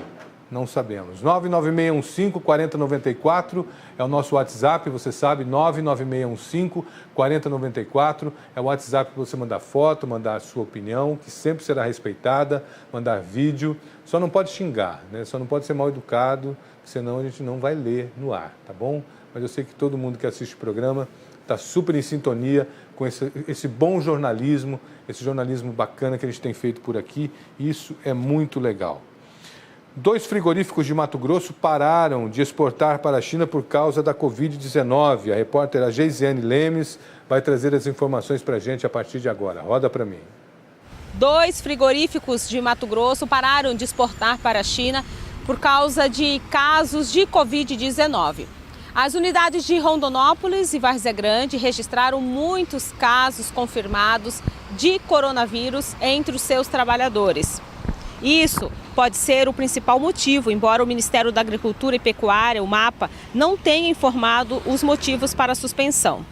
Não sabemos. 99615-4094 é o nosso WhatsApp, você sabe, 99615-4094 é o WhatsApp para você mandar foto, mandar a sua opinião, que sempre será respeitada, mandar vídeo. Só não pode xingar, né? Só não pode ser mal educado, senão a gente não vai ler no ar, tá bom? Mas eu sei que todo mundo que assiste o programa está super em sintonia com esse bom jornalismo, esse jornalismo bacana que a gente tem feito por aqui, e isso é muito legal. 2 frigoríficos de Mato Grosso pararam de exportar para a China por causa da Covid-19. A repórter Geisiane Lemes vai trazer as informações para a gente a partir de agora. Roda para mim. 2 frigoríficos de Mato Grosso pararam de exportar para a China por causa de casos de Covid-19. As unidades de Rondonópolis e Várzea Grande registraram muitos casos confirmados de coronavírus entre os seus trabalhadores. Isso pode ser o principal motivo, embora o Ministério da Agricultura e Pecuária, o MAPA, não tenha informado os motivos para a suspensão.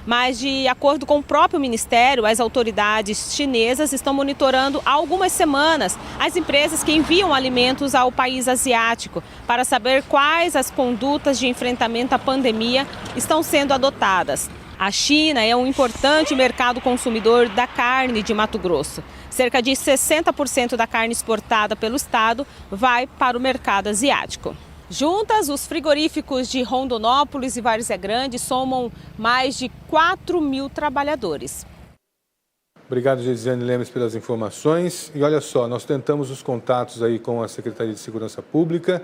Mas, de acordo com o próprio Ministério, as autoridades chinesas estão monitorando há algumas semanas as empresas que enviam alimentos ao país asiático para saber quais as condutas de enfrentamento à pandemia estão sendo adotadas. A China é um importante mercado consumidor da carne de Mato Grosso. Cerca de 60% da carne exportada pelo estado vai para o mercado asiático. Juntas, os frigoríficos de Rondonópolis e Várzea Grande somam mais de 4.000 trabalhadores. Obrigado, Geisiane Lemes, pelas informações. E olha só, nós tentamos os contatos aí com a Secretaria de Segurança Pública,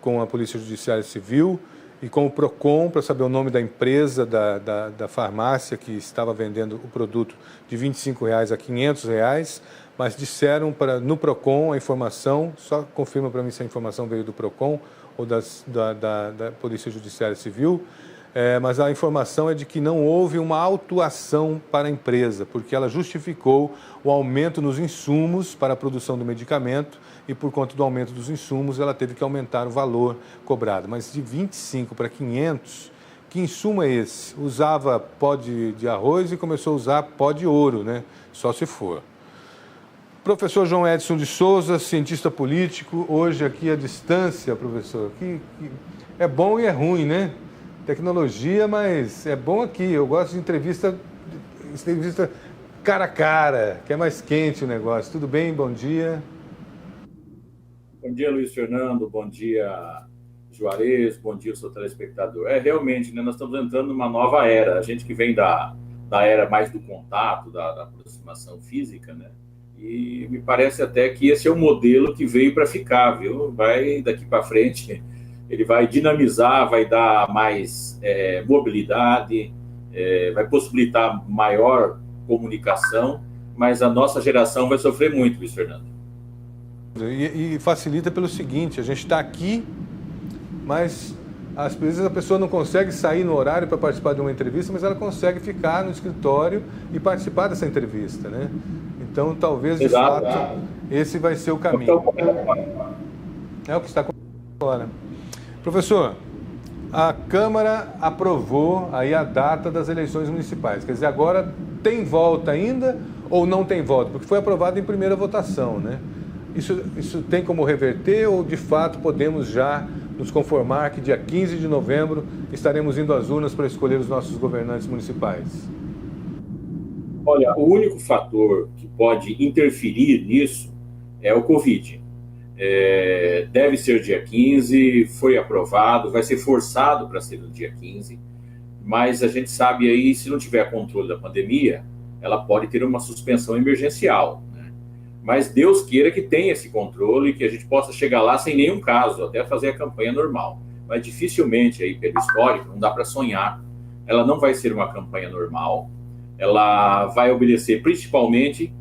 com a Polícia Judiciária Civil e com o PROCON para saber o nome da empresa, da farmácia que estava vendendo o produto de R$ 25 a R$ 500, mas disseram no PROCON a informação, só confirma para mim se a informação veio do PROCON ou da Polícia Judiciária Civil, mas a informação é de que não houve uma autuação para a empresa, porque ela justificou o aumento nos insumos para a produção do medicamento e, por conta do aumento dos insumos, ela teve que aumentar o valor cobrado. Mas de 25 para 500, que insumo é esse? Usava pó de arroz e começou a usar pó de ouro, né? Só se for. Professor João Edson de Souza, cientista político, hoje aqui à distância, professor, que é bom e é ruim, né? Tecnologia, mas é bom aqui. Eu gosto de entrevista cara a cara, que é mais quente o negócio. Tudo bem? Bom dia. Bom dia, Luiz Fernando. Bom dia, Juarez. Bom dia, seu telespectador. Realmente, né, nós estamos entrando numa nova era. A gente que vem da era mais do contato, da aproximação física, né? E me parece até que esse é o modelo que veio para ficar, viu? Vai daqui para frente, ele vai dinamizar, vai dar mais mobilidade, vai possibilitar maior comunicação, mas a nossa geração vai sofrer muito, Luiz Fernando. E facilita pelo seguinte, a gente está aqui, mas às vezes a pessoa não consegue sair no horário para participar de uma entrevista, mas ela consegue ficar no escritório e participar dessa entrevista, né? Então, talvez, de fato, esse vai ser o caminho. É o que está acontecendo agora. Professor, a Câmara aprovou aí a data das eleições municipais. Quer dizer, agora tem volta ainda ou não tem volta? Porque foi aprovado em primeira votação, né? Isso tem como reverter ou, de fato, podemos já nos conformar que dia 15 de novembro estaremos indo às urnas para escolher os nossos governantes municipais? Olha, o único fator que pode interferir nisso é o Covid. Deve ser dia 15, foi aprovado, vai ser forçado para ser no dia 15, mas a gente sabe aí, se não tiver controle da pandemia, ela pode ter uma suspensão emergencial, né? Mas Deus queira que tenha esse controle e que a gente possa chegar lá sem nenhum caso, até fazer a campanha normal. Mas dificilmente, aí, pelo histórico, não dá para sonhar. Ela não vai ser uma campanha normal. Ela vai obedecer principalmente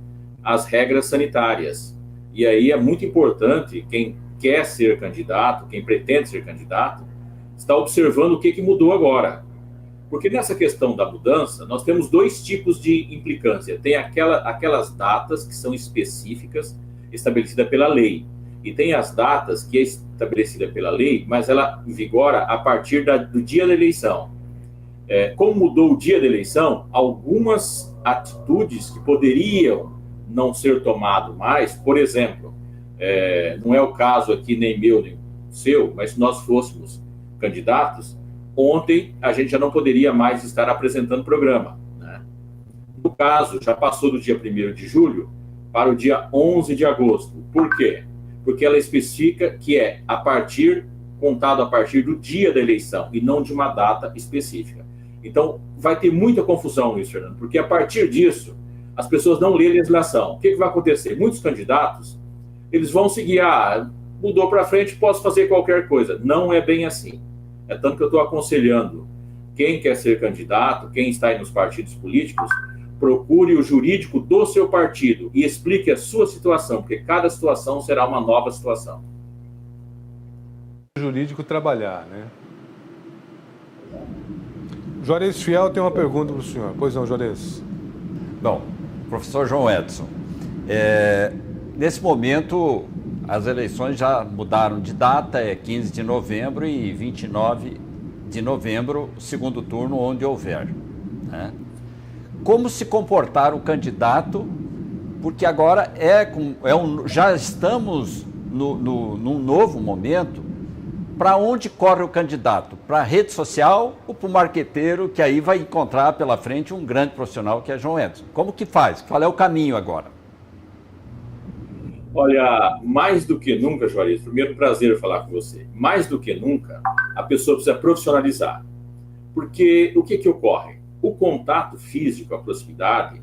às regras sanitárias. E aí é muito importante, quem quer ser candidato, quem pretende ser candidato, está observando o que mudou agora. Porque nessa questão da mudança, nós temos dois tipos de implicância. Tem aquelas datas que são específicas, estabelecidas pela lei. E tem as datas que é estabelecida pela lei, mas ela vigora a partir do dia da eleição. Como mudou o dia da eleição, algumas atitudes que poderiam não ser tomadas mais, por exemplo, não é o caso aqui nem meu nem seu, mas se nós fôssemos candidatos, ontem a gente já não poderia mais estar apresentando programa, né? No caso, já passou do dia 1º de julho para o dia 11 de agosto. Por quê? Porque ela especifica que é contado a partir do dia da eleição e não de uma data específica. Então, vai ter muita confusão, Luiz Fernando, porque a partir disso, as pessoas não lêem a legislação. O que vai acontecer? Muitos candidatos, eles vão seguir, mudou para frente, posso fazer qualquer coisa. Não é bem assim. É tanto que eu estou aconselhando quem quer ser candidato, quem está aí nos partidos políticos, procure o jurídico do seu partido e explique a sua situação, porque cada situação será uma nova situação. O jurídico trabalhar, né? Juarez Fiel tem uma pergunta para o senhor. Pois não, Juarez. Bom, professor João Edson, nesse momento as eleições já mudaram de data, é 15 de novembro e 29 de novembro, segundo turno, onde houver, né? Como se comportar o candidato, porque agora já estamos num novo momento. Para onde corre o candidato? Para a rede social ou para o marqueteiro, que aí vai encontrar pela frente um grande profissional que é João Edson? Como que faz? Qual é o caminho agora? Olha, mais do que nunca, Juarez, primeiro prazer falar com você. Mais do que nunca, a pessoa precisa profissionalizar. Porque o que ocorre? O contato físico, a proximidade,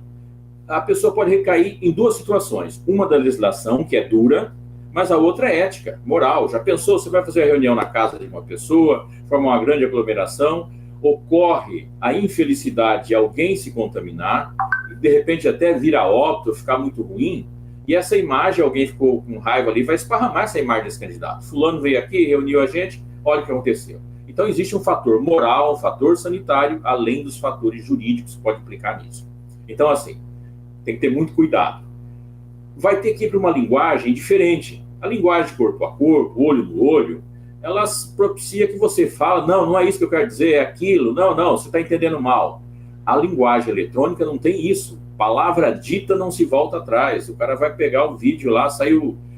a pessoa pode recair em duas situações. Uma da legislação, que é dura, mas a outra é ética, moral. Já pensou, você vai fazer a reunião na casa de uma pessoa, forma uma grande aglomeração, ocorre a infelicidade de alguém se contaminar, de repente até virar óbito, ficar muito ruim, e essa imagem, alguém ficou com raiva ali, vai esparramar essa imagem desse candidato. Fulano veio aqui, reuniu a gente, olha o que aconteceu. Então existe um fator moral, um fator sanitário, além dos fatores jurídicos que podem implicar nisso. Então, assim, tem que ter muito cuidado. Vai ter que ir para uma linguagem diferente. A linguagem corpo a corpo, olho no olho, elas propicia que você fala, não é isso que eu quero dizer, é aquilo, não, você está entendendo mal. A linguagem eletrônica não tem isso. Palavra dita não se volta atrás. O cara vai pegar o vídeo lá,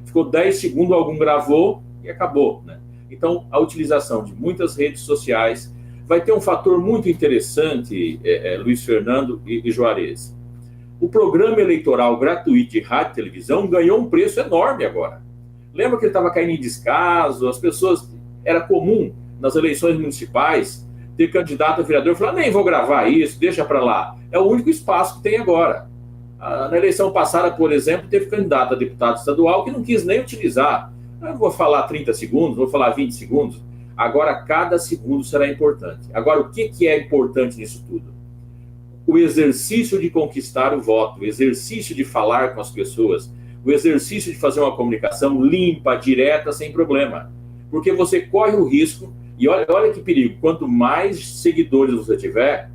ficou 10 segundos, algum gravou e acabou, né? Então, a utilização de muitas redes sociais vai ter um fator muito interessante, Luiz Fernando e Juarez. O programa eleitoral gratuito de rádio e televisão ganhou um preço enorme agora. Lembra que ele estava caindo em descaso, as pessoas... Era comum, nas eleições municipais, ter candidato a vereador e falar, nem vou gravar isso, deixa para lá. É o único espaço que tem agora. Na eleição passada, por exemplo, teve candidato a deputado estadual que não quis nem utilizar. Eu vou falar 30 segundos, vou falar 20 segundos. Agora, cada segundo será importante. Agora, o que é importante nisso tudo? O exercício de conquistar o voto, o exercício de falar com as pessoas, o exercício de fazer uma comunicação limpa, direta, sem problema. Porque você corre o risco, e olha que perigo, quanto mais seguidores você tiver,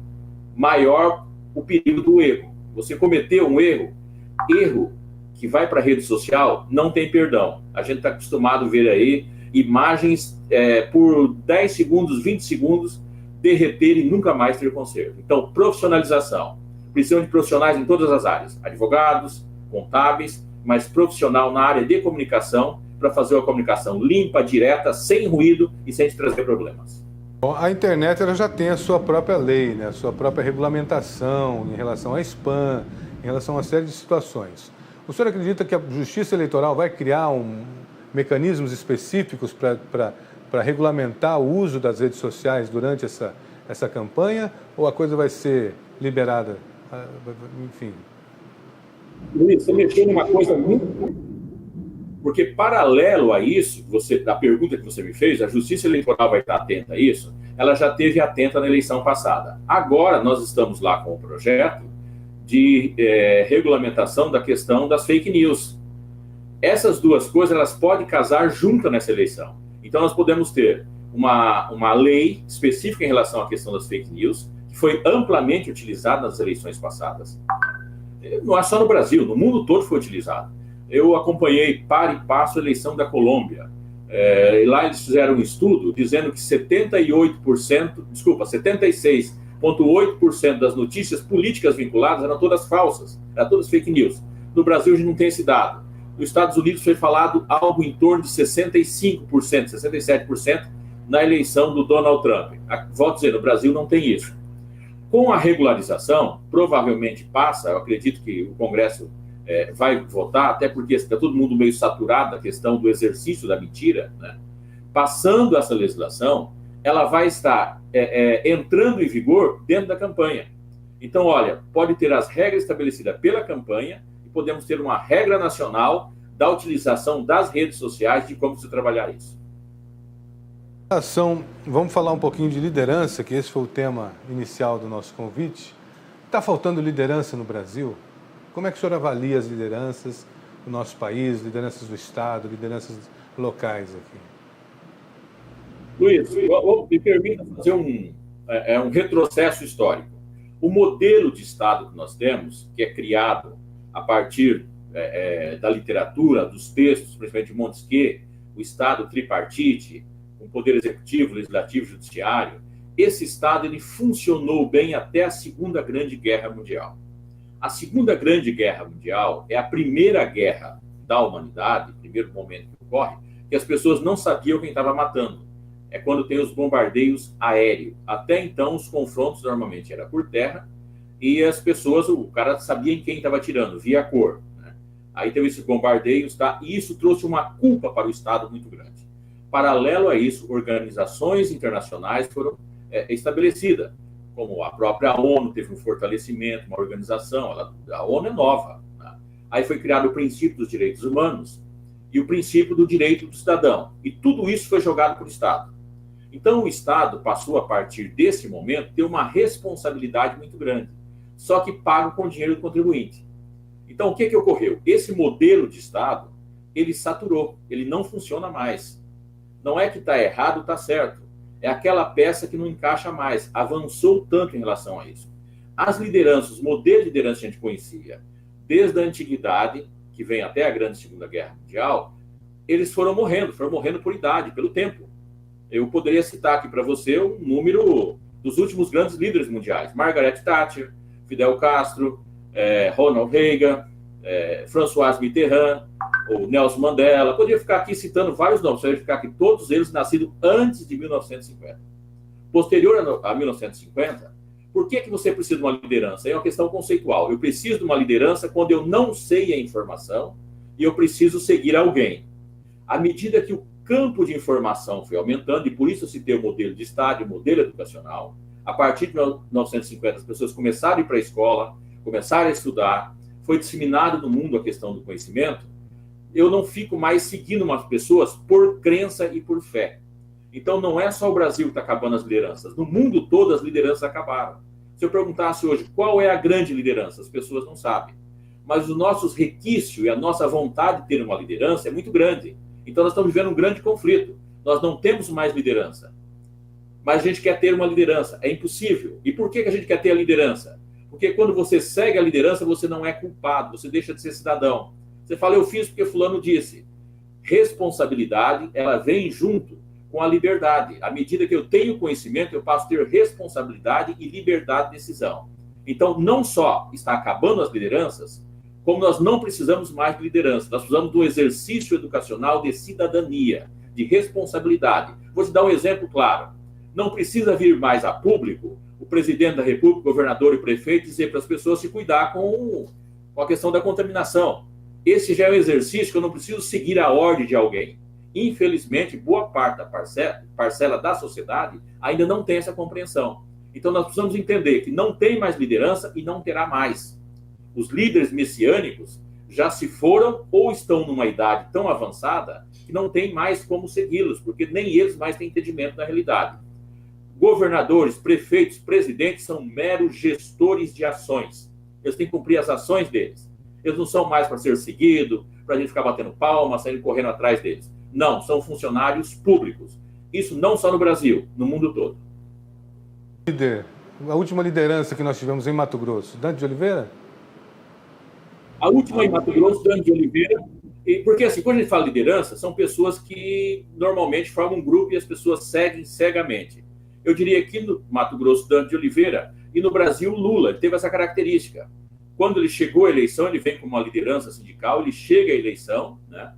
maior o perigo do erro. Você cometeu um erro que vai para a rede social, não tem perdão. A gente está acostumado a ver aí imagens por 10 segundos, 20 segundos, derreter e nunca mais ter conserto. Então, profissionalização. Precisam de profissionais em todas as áreas. Advogados, contábeis, mas profissional na área de comunicação, para fazer uma comunicação limpa, direta, sem ruído e sem te trazer problemas. Bom, a internet ela já tem a sua própria lei, né? A sua própria regulamentação em relação a spam, em relação a uma série de situações. O senhor acredita que a Justiça Eleitoral vai criar mecanismos específicos para regulamentar o uso das redes sociais durante essa campanha? Ou a coisa vai ser liberada? Enfim. Luiz, você mexeu numa coisa muito... Porque, paralelo a isso, a pergunta que você me fez, a Justiça Eleitoral vai estar atenta a isso, ela já esteve atenta na eleição passada. Agora, nós estamos lá com o projeto de regulamentação da questão das fake news. Essas duas coisas, elas podem casar juntas nessa eleição. Então, nós podemos ter uma lei específica em relação à questão das fake news, que foi amplamente utilizada nas eleições passadas. Não é só no Brasil, no mundo todo foi utilizado. Eu acompanhei par e passo a eleição da Colômbia. E lá eles fizeram um estudo dizendo que 76,8% das notícias políticas vinculadas eram todas falsas, eram todas fake news. No Brasil, a gente não tem esse dado. Nos Estados Unidos foi falado algo em torno de 65%, 67% na eleição do Donald Trump. Volto a dizer, no Brasil não tem isso. Com a regularização, provavelmente passa, eu acredito que o Congresso vai votar, até porque está todo mundo meio saturado da questão do exercício da mentira, né? Passando essa legislação, ela vai estar entrando em vigor dentro da campanha. Então, olha, pode ter as regras estabelecidas pela campanha e podemos ter uma regra nacional da utilização das redes sociais de como se trabalhar isso. Vamos falar um pouquinho de liderança, que esse foi o tema inicial do nosso convite. Está faltando liderança no Brasil? Como é que o senhor avalia as lideranças do nosso país, lideranças do Estado, lideranças locais aqui? Luiz, me permita fazer um retrocesso histórico. O modelo de Estado que nós temos, que é criado a partir da literatura, dos textos, principalmente de Montesquieu, o Estado tripartite, com poder executivo, legislativo e judiciário, esse Estado ele funcionou bem até a Segunda Grande Guerra Mundial. A Segunda Grande Guerra Mundial é a primeira guerra da humanidade, primeiro momento que ocorre, que as pessoas não sabiam quem estava matando. É quando tem os bombardeios aéreos. Até então, os confrontos normalmente eram por terra e as pessoas, o cara sabia em quem estava atirando, via a cor, né? Aí teve esses bombardeios, tá? E isso trouxe uma culpa para o Estado muito grande. Paralelo a isso, organizações internacionais foram estabelecidas, como a própria ONU teve um fortalecimento, uma organização, a ONU é nova, né? Aí foi criado o princípio dos direitos humanos e o princípio do direito do cidadão. E tudo isso foi jogado para o Estado. Então o Estado passou, a partir desse momento, a ter uma responsabilidade muito grande, só que pago com o dinheiro do contribuinte. Então o que ocorreu? Esse modelo de Estado, ele saturou, ele não funciona mais. Não é que está errado, está certo. é aquela peça que não encaixa mais, avançou tanto em relação a isso. As lideranças, os modelos de liderança que a gente conhecia, desde a antiguidade, que vem até a grande Segunda Guerra Mundial, eles foram morrendo por idade, pelo tempo. Eu poderia citar aqui para você um número dos últimos grandes líderes mundiais. Margaret Thatcher, Fidel Castro, Ronald Reagan, François Mitterrand, ou Nelson Mandela. Poderia ficar aqui citando vários nomes, poderia ficar aqui todos eles nascidos antes de 1950. Posterior a 1950, por que você precisa de uma liderança? É uma questão conceitual. Eu preciso de uma liderança quando eu não sei a informação e eu preciso seguir alguém. À medida que o campo de informação foi aumentando, e por isso se tem o modelo de Estado, o modelo educacional, a partir de 1950 as pessoas começaram a ir para a escola, começaram a estudar, foi disseminado no mundo a questão do conhecimento, eu não fico mais seguindo umas pessoas por crença e por fé. Então não é só o Brasil que está acabando as lideranças. No mundo todo as lideranças acabaram. Se eu perguntasse hoje qual é a grande liderança, as pessoas não sabem. Mas os nossos requisitos e a nossa vontade de ter uma liderança é muito grande. Então nós estamos vivendo um grande conflito. Nós não temos mais liderança. Mas a gente quer ter uma liderança. É impossível. E por que a gente quer ter a liderança? Porque quando você segue a liderança, você não é culpado, você deixa de ser cidadão. Você fala, eu fiz porque fulano disse. Responsabilidade, ela vem junto com a liberdade. À medida que eu tenho conhecimento, eu passo a ter responsabilidade e liberdade de decisão. Então, não só está acabando as lideranças, como nós não precisamos mais de liderança. Nós precisamos do exercício educacional de cidadania, de responsabilidade. Vou te dar um exemplo claro. Não precisa vir mais a público o presidente da República, o governador e o prefeito dizer para as pessoas se cuidar com a questão da contaminação. Esse já é um exercício que eu não preciso seguir a ordem de alguém. Infelizmente, boa parte da parcela da sociedade ainda não tem essa compreensão. Então, nós precisamos entender que não tem mais liderança e não terá mais. Os líderes messiânicos já se foram ou estão numa idade tão avançada que não tem mais como segui-los, porque nem eles mais têm entendimento da realidade. Governadores, prefeitos, presidentes são meros gestores de ações. Eles têm que cumprir as ações deles. Eles não são mais para ser seguidos, para a gente ficar batendo palma, saindo correndo atrás deles. Não, são funcionários públicos. Isso não só no Brasil, no mundo todo. Líder, a última liderança que nós tivemos em Mato Grosso, Dante de Oliveira? A última em Mato Grosso, Dante de Oliveira, porque assim, quando a gente fala liderança, são pessoas que normalmente formam um grupo e as pessoas seguem cegamente. Eu diria que no Mato Grosso, Dante de Oliveira, e no Brasil, Lula, ele teve essa característica. Quando ele chegou à eleição, ele vem com uma liderança sindical, ele chega à eleição, né?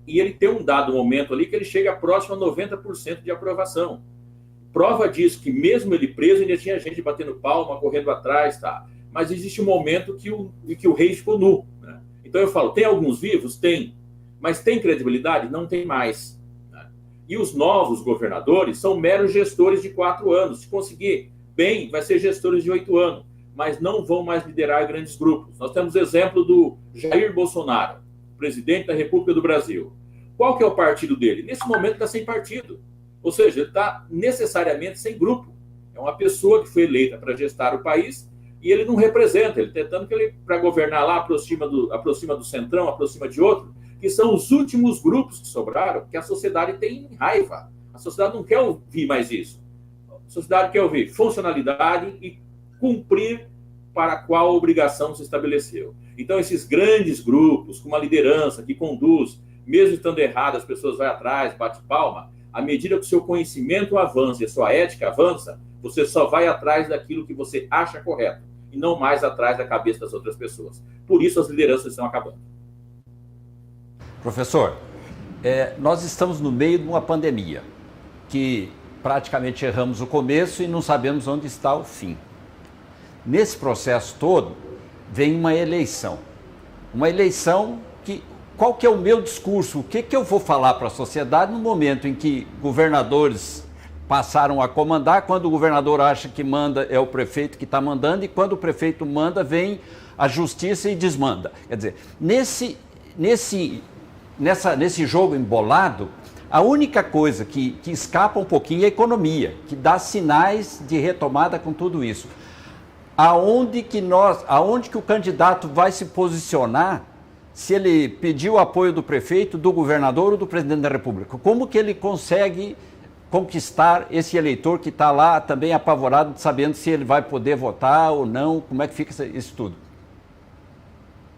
E ele tem um dado momento ali que ele chega próximo a 90% de aprovação. Prova disso que mesmo ele preso, ainda tinha gente batendo palma, correndo atrás, tá? Mas existe um momento que o rei ficou nu, né? Então eu falo, tem alguns vivos? Tem. Mas tem credibilidade? Não tem mais. Né? E os novos governadores são meros gestores de 4 anos. Se conseguir bem, vai ser gestores de 8 anos. Mas não vão mais liderar grandes grupos. Nós temos o exemplo do Jair Bolsonaro, presidente da República do Brasil. Qual que é o partido dele? Nesse momento está sem partido. Ou seja, ele está necessariamente sem grupo. É uma pessoa que foi eleita para gestar o país e ele não representa. Ele tentando que ele, para governar lá, aproxima do centrão, aproxima de outro, que são os últimos grupos que sobraram, que a sociedade tem raiva. A sociedade não quer ouvir mais isso. A sociedade quer ouvir funcionalidade e cumprir para qual obrigação se estabeleceu. Então, esses grandes grupos, com uma liderança que conduz, mesmo estando errado, as pessoas vão atrás, bate palma, à medida que o seu conhecimento avança e a sua ética avança, você só vai atrás daquilo que você acha correto, e não mais atrás da cabeça das outras pessoas. Por isso, as lideranças estão acabando. Professor, nós estamos no meio de uma pandemia, que praticamente erramos o começo e não sabemos onde está o fim. Nesse processo todo, vem uma eleição. Uma eleição que... Qual que é o meu discurso? O que eu vou falar para a sociedade no momento em que governadores passaram a comandar, quando o governador acha que manda é o prefeito que está mandando, e quando o prefeito manda, vem a justiça e desmanda. Quer dizer, nesse jogo embolado, a única coisa que escapa um pouquinho é a economia, que dá sinais de retomada com tudo isso. Aonde que o candidato vai se posicionar se ele pedir o apoio do prefeito, do governador ou do presidente da República? Como que ele consegue conquistar esse eleitor que está lá também apavorado, sabendo se ele vai poder votar ou não? Como é que fica isso tudo?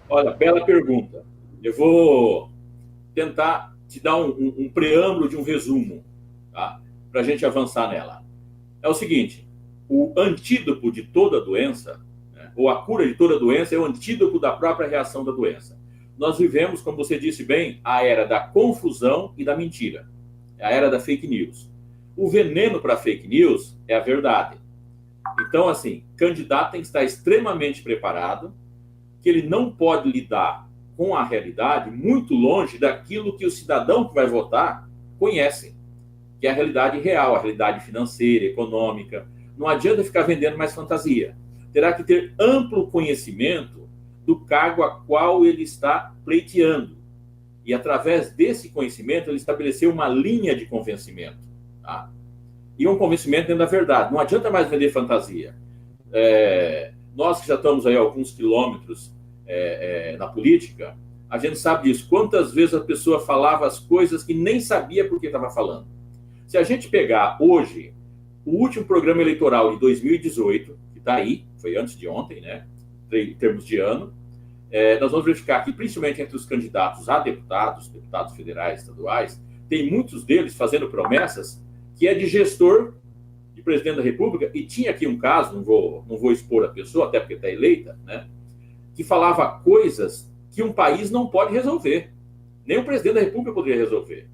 Olha, bela pergunta. Eu vou tentar te dar um preâmbulo de um resumo, tá? Para a gente avançar nela. É o seguinte, o antídoto de toda doença, né, ou a cura de toda doença, é o antídoto da própria reação da doença. Nós vivemos, como você disse bem, a era da confusão e da mentira. É a era da fake news. O veneno para fake news é a verdade. Então, assim, candidato tem que estar extremamente preparado, que ele não pode lidar com a realidade muito longe daquilo que o cidadão que vai votar conhece, que é a realidade real, a realidade financeira, econômica. Não adianta ficar vendendo mais fantasia. Terá que ter amplo conhecimento do cargo a qual ele está pleiteando. E, através desse conhecimento, ele estabeleceu uma linha de convencimento. Tá? E um convencimento dentro da verdade. Não adianta mais vender fantasia. Nós que já estamos aí a alguns quilômetros na política, a gente sabe disso. Quantas vezes a pessoa falava as coisas que nem sabia por que estava falando. Se a gente pegar hoje o último programa eleitoral de 2018, que está aí, foi antes de ontem, né, em termos de ano, nós vamos verificar que, principalmente entre os candidatos a deputados federais, estaduais, tem muitos deles fazendo promessas que é de gestor, de presidente da República, e tinha aqui um caso, não vou expor a pessoa, até porque está eleita, né, que falava coisas que um país não pode resolver. Nem o presidente da República poderia resolver.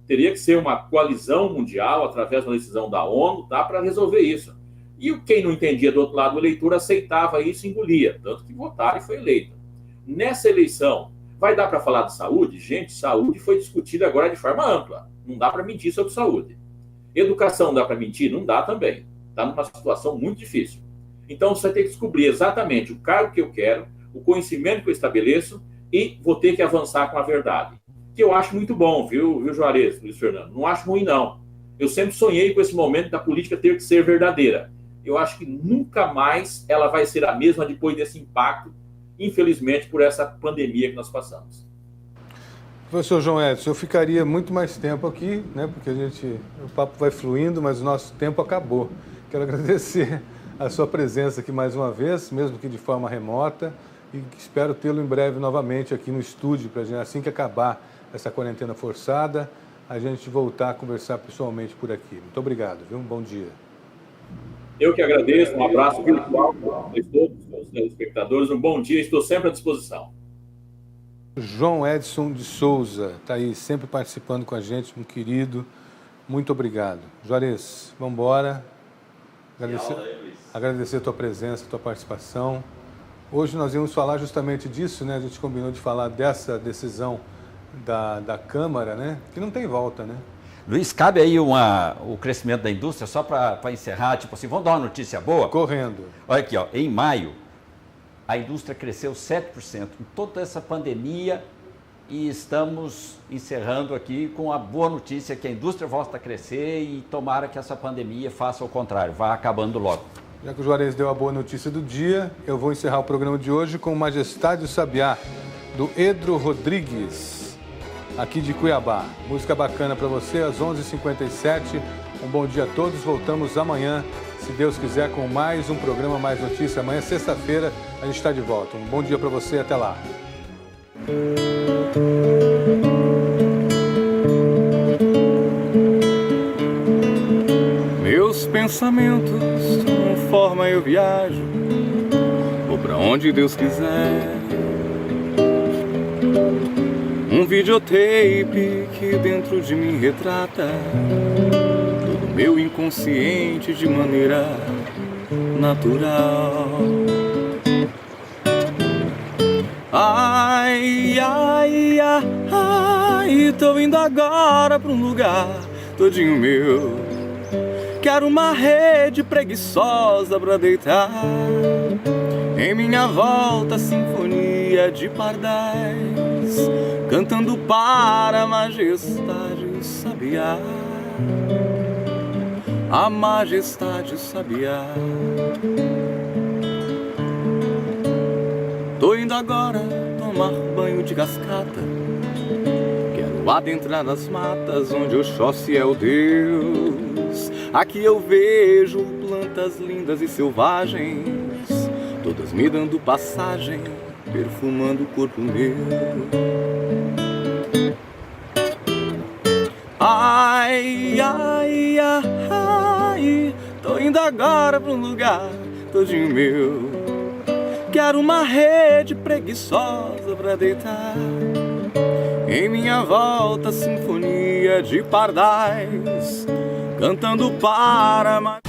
Teria que ser uma coalizão mundial, através de uma decisão da ONU, tá, para resolver isso. E quem não entendia do outro lado, o eleitor aceitava isso e engolia, tanto que votaram e foi eleito. Nessa eleição, vai dar para falar de saúde? Gente, saúde foi discutida agora de forma ampla. Não dá para mentir sobre saúde. Educação dá para mentir? Não dá também. Está numa situação muito difícil. Então, você vai ter que descobrir exatamente o cargo que eu quero, o conhecimento que eu estabeleço e vou ter que avançar com a verdade. Que eu acho muito bom, viu Juarez, Luiz Fernando? Não acho ruim, não. Eu sempre sonhei com esse momento da política ter que ser verdadeira. Eu acho que nunca mais ela vai ser a mesma depois desse impacto, infelizmente, por essa pandemia que nós passamos. Professor João Edson, eu ficaria muito mais tempo aqui, né? Porque o papo vai fluindo, mas o nosso tempo acabou. Quero agradecer a sua presença aqui mais uma vez, mesmo que de forma remota, e espero tê-lo em breve novamente aqui no estúdio, para a gente, assim que acabar essa quarentena forçada, a gente voltar a conversar pessoalmente por aqui. Muito obrigado, viu? Um bom dia. Eu que agradeço, um abraço virtual para todos os telespectadores, um bom dia, estou sempre à disposição. João Edson de Souza, está aí sempre participando com a gente, um querido, muito obrigado. Juarez, vamos embora. Agradecer a tua presença, a tua participação. Hoje nós íamos falar justamente disso, né? A gente combinou de falar dessa decisão da Câmara, né? Que não tem volta, né? Luiz, cabe aí o crescimento da indústria, só para encerrar, tipo assim, vamos dar uma notícia boa? Correndo. Olha aqui, ó, em maio, a indústria cresceu 7% em toda essa pandemia e estamos encerrando aqui com a boa notícia que a indústria volta a crescer e tomara que essa pandemia faça o contrário, vá acabando logo. Já que o Juarez deu a boa notícia do dia, eu vou encerrar o programa de hoje com Majestade do Sabiá, do Edro Rodrigues, aqui de Cuiabá. Música bacana para você, às 11h57. Um bom dia a todos, voltamos amanhã, se Deus quiser, com mais um programa Mais Notícia. Amanhã, sexta-feira, a gente está de volta. Um bom dia para você, até lá. Meus pensamentos tomam forma, eu viajo, vou pra onde Deus quiser. Um videotape que dentro de mim retrata todo meu inconsciente de maneira natural. Ai, ai, ai, ai, tô indo agora pra um lugar todinho meu. Quero uma rede preguiçosa pra deitar. Em minha volta, sinfonia de pardais, cantando para a majestade sabiá. A majestade sabiá. Tô indo agora tomar banho de cascata. Quero adentrar nas matas onde Oxóssi é o Deus. Aqui eu vejo plantas lindas e selvagens, todas me dando passagem, perfumando o corpo meu. Ai, ai, ai, tô indo agora pra um lugar todinho meu. Quero uma rede preguiçosa pra deitar. Em minha volta, sinfonia de pardais, cantando para...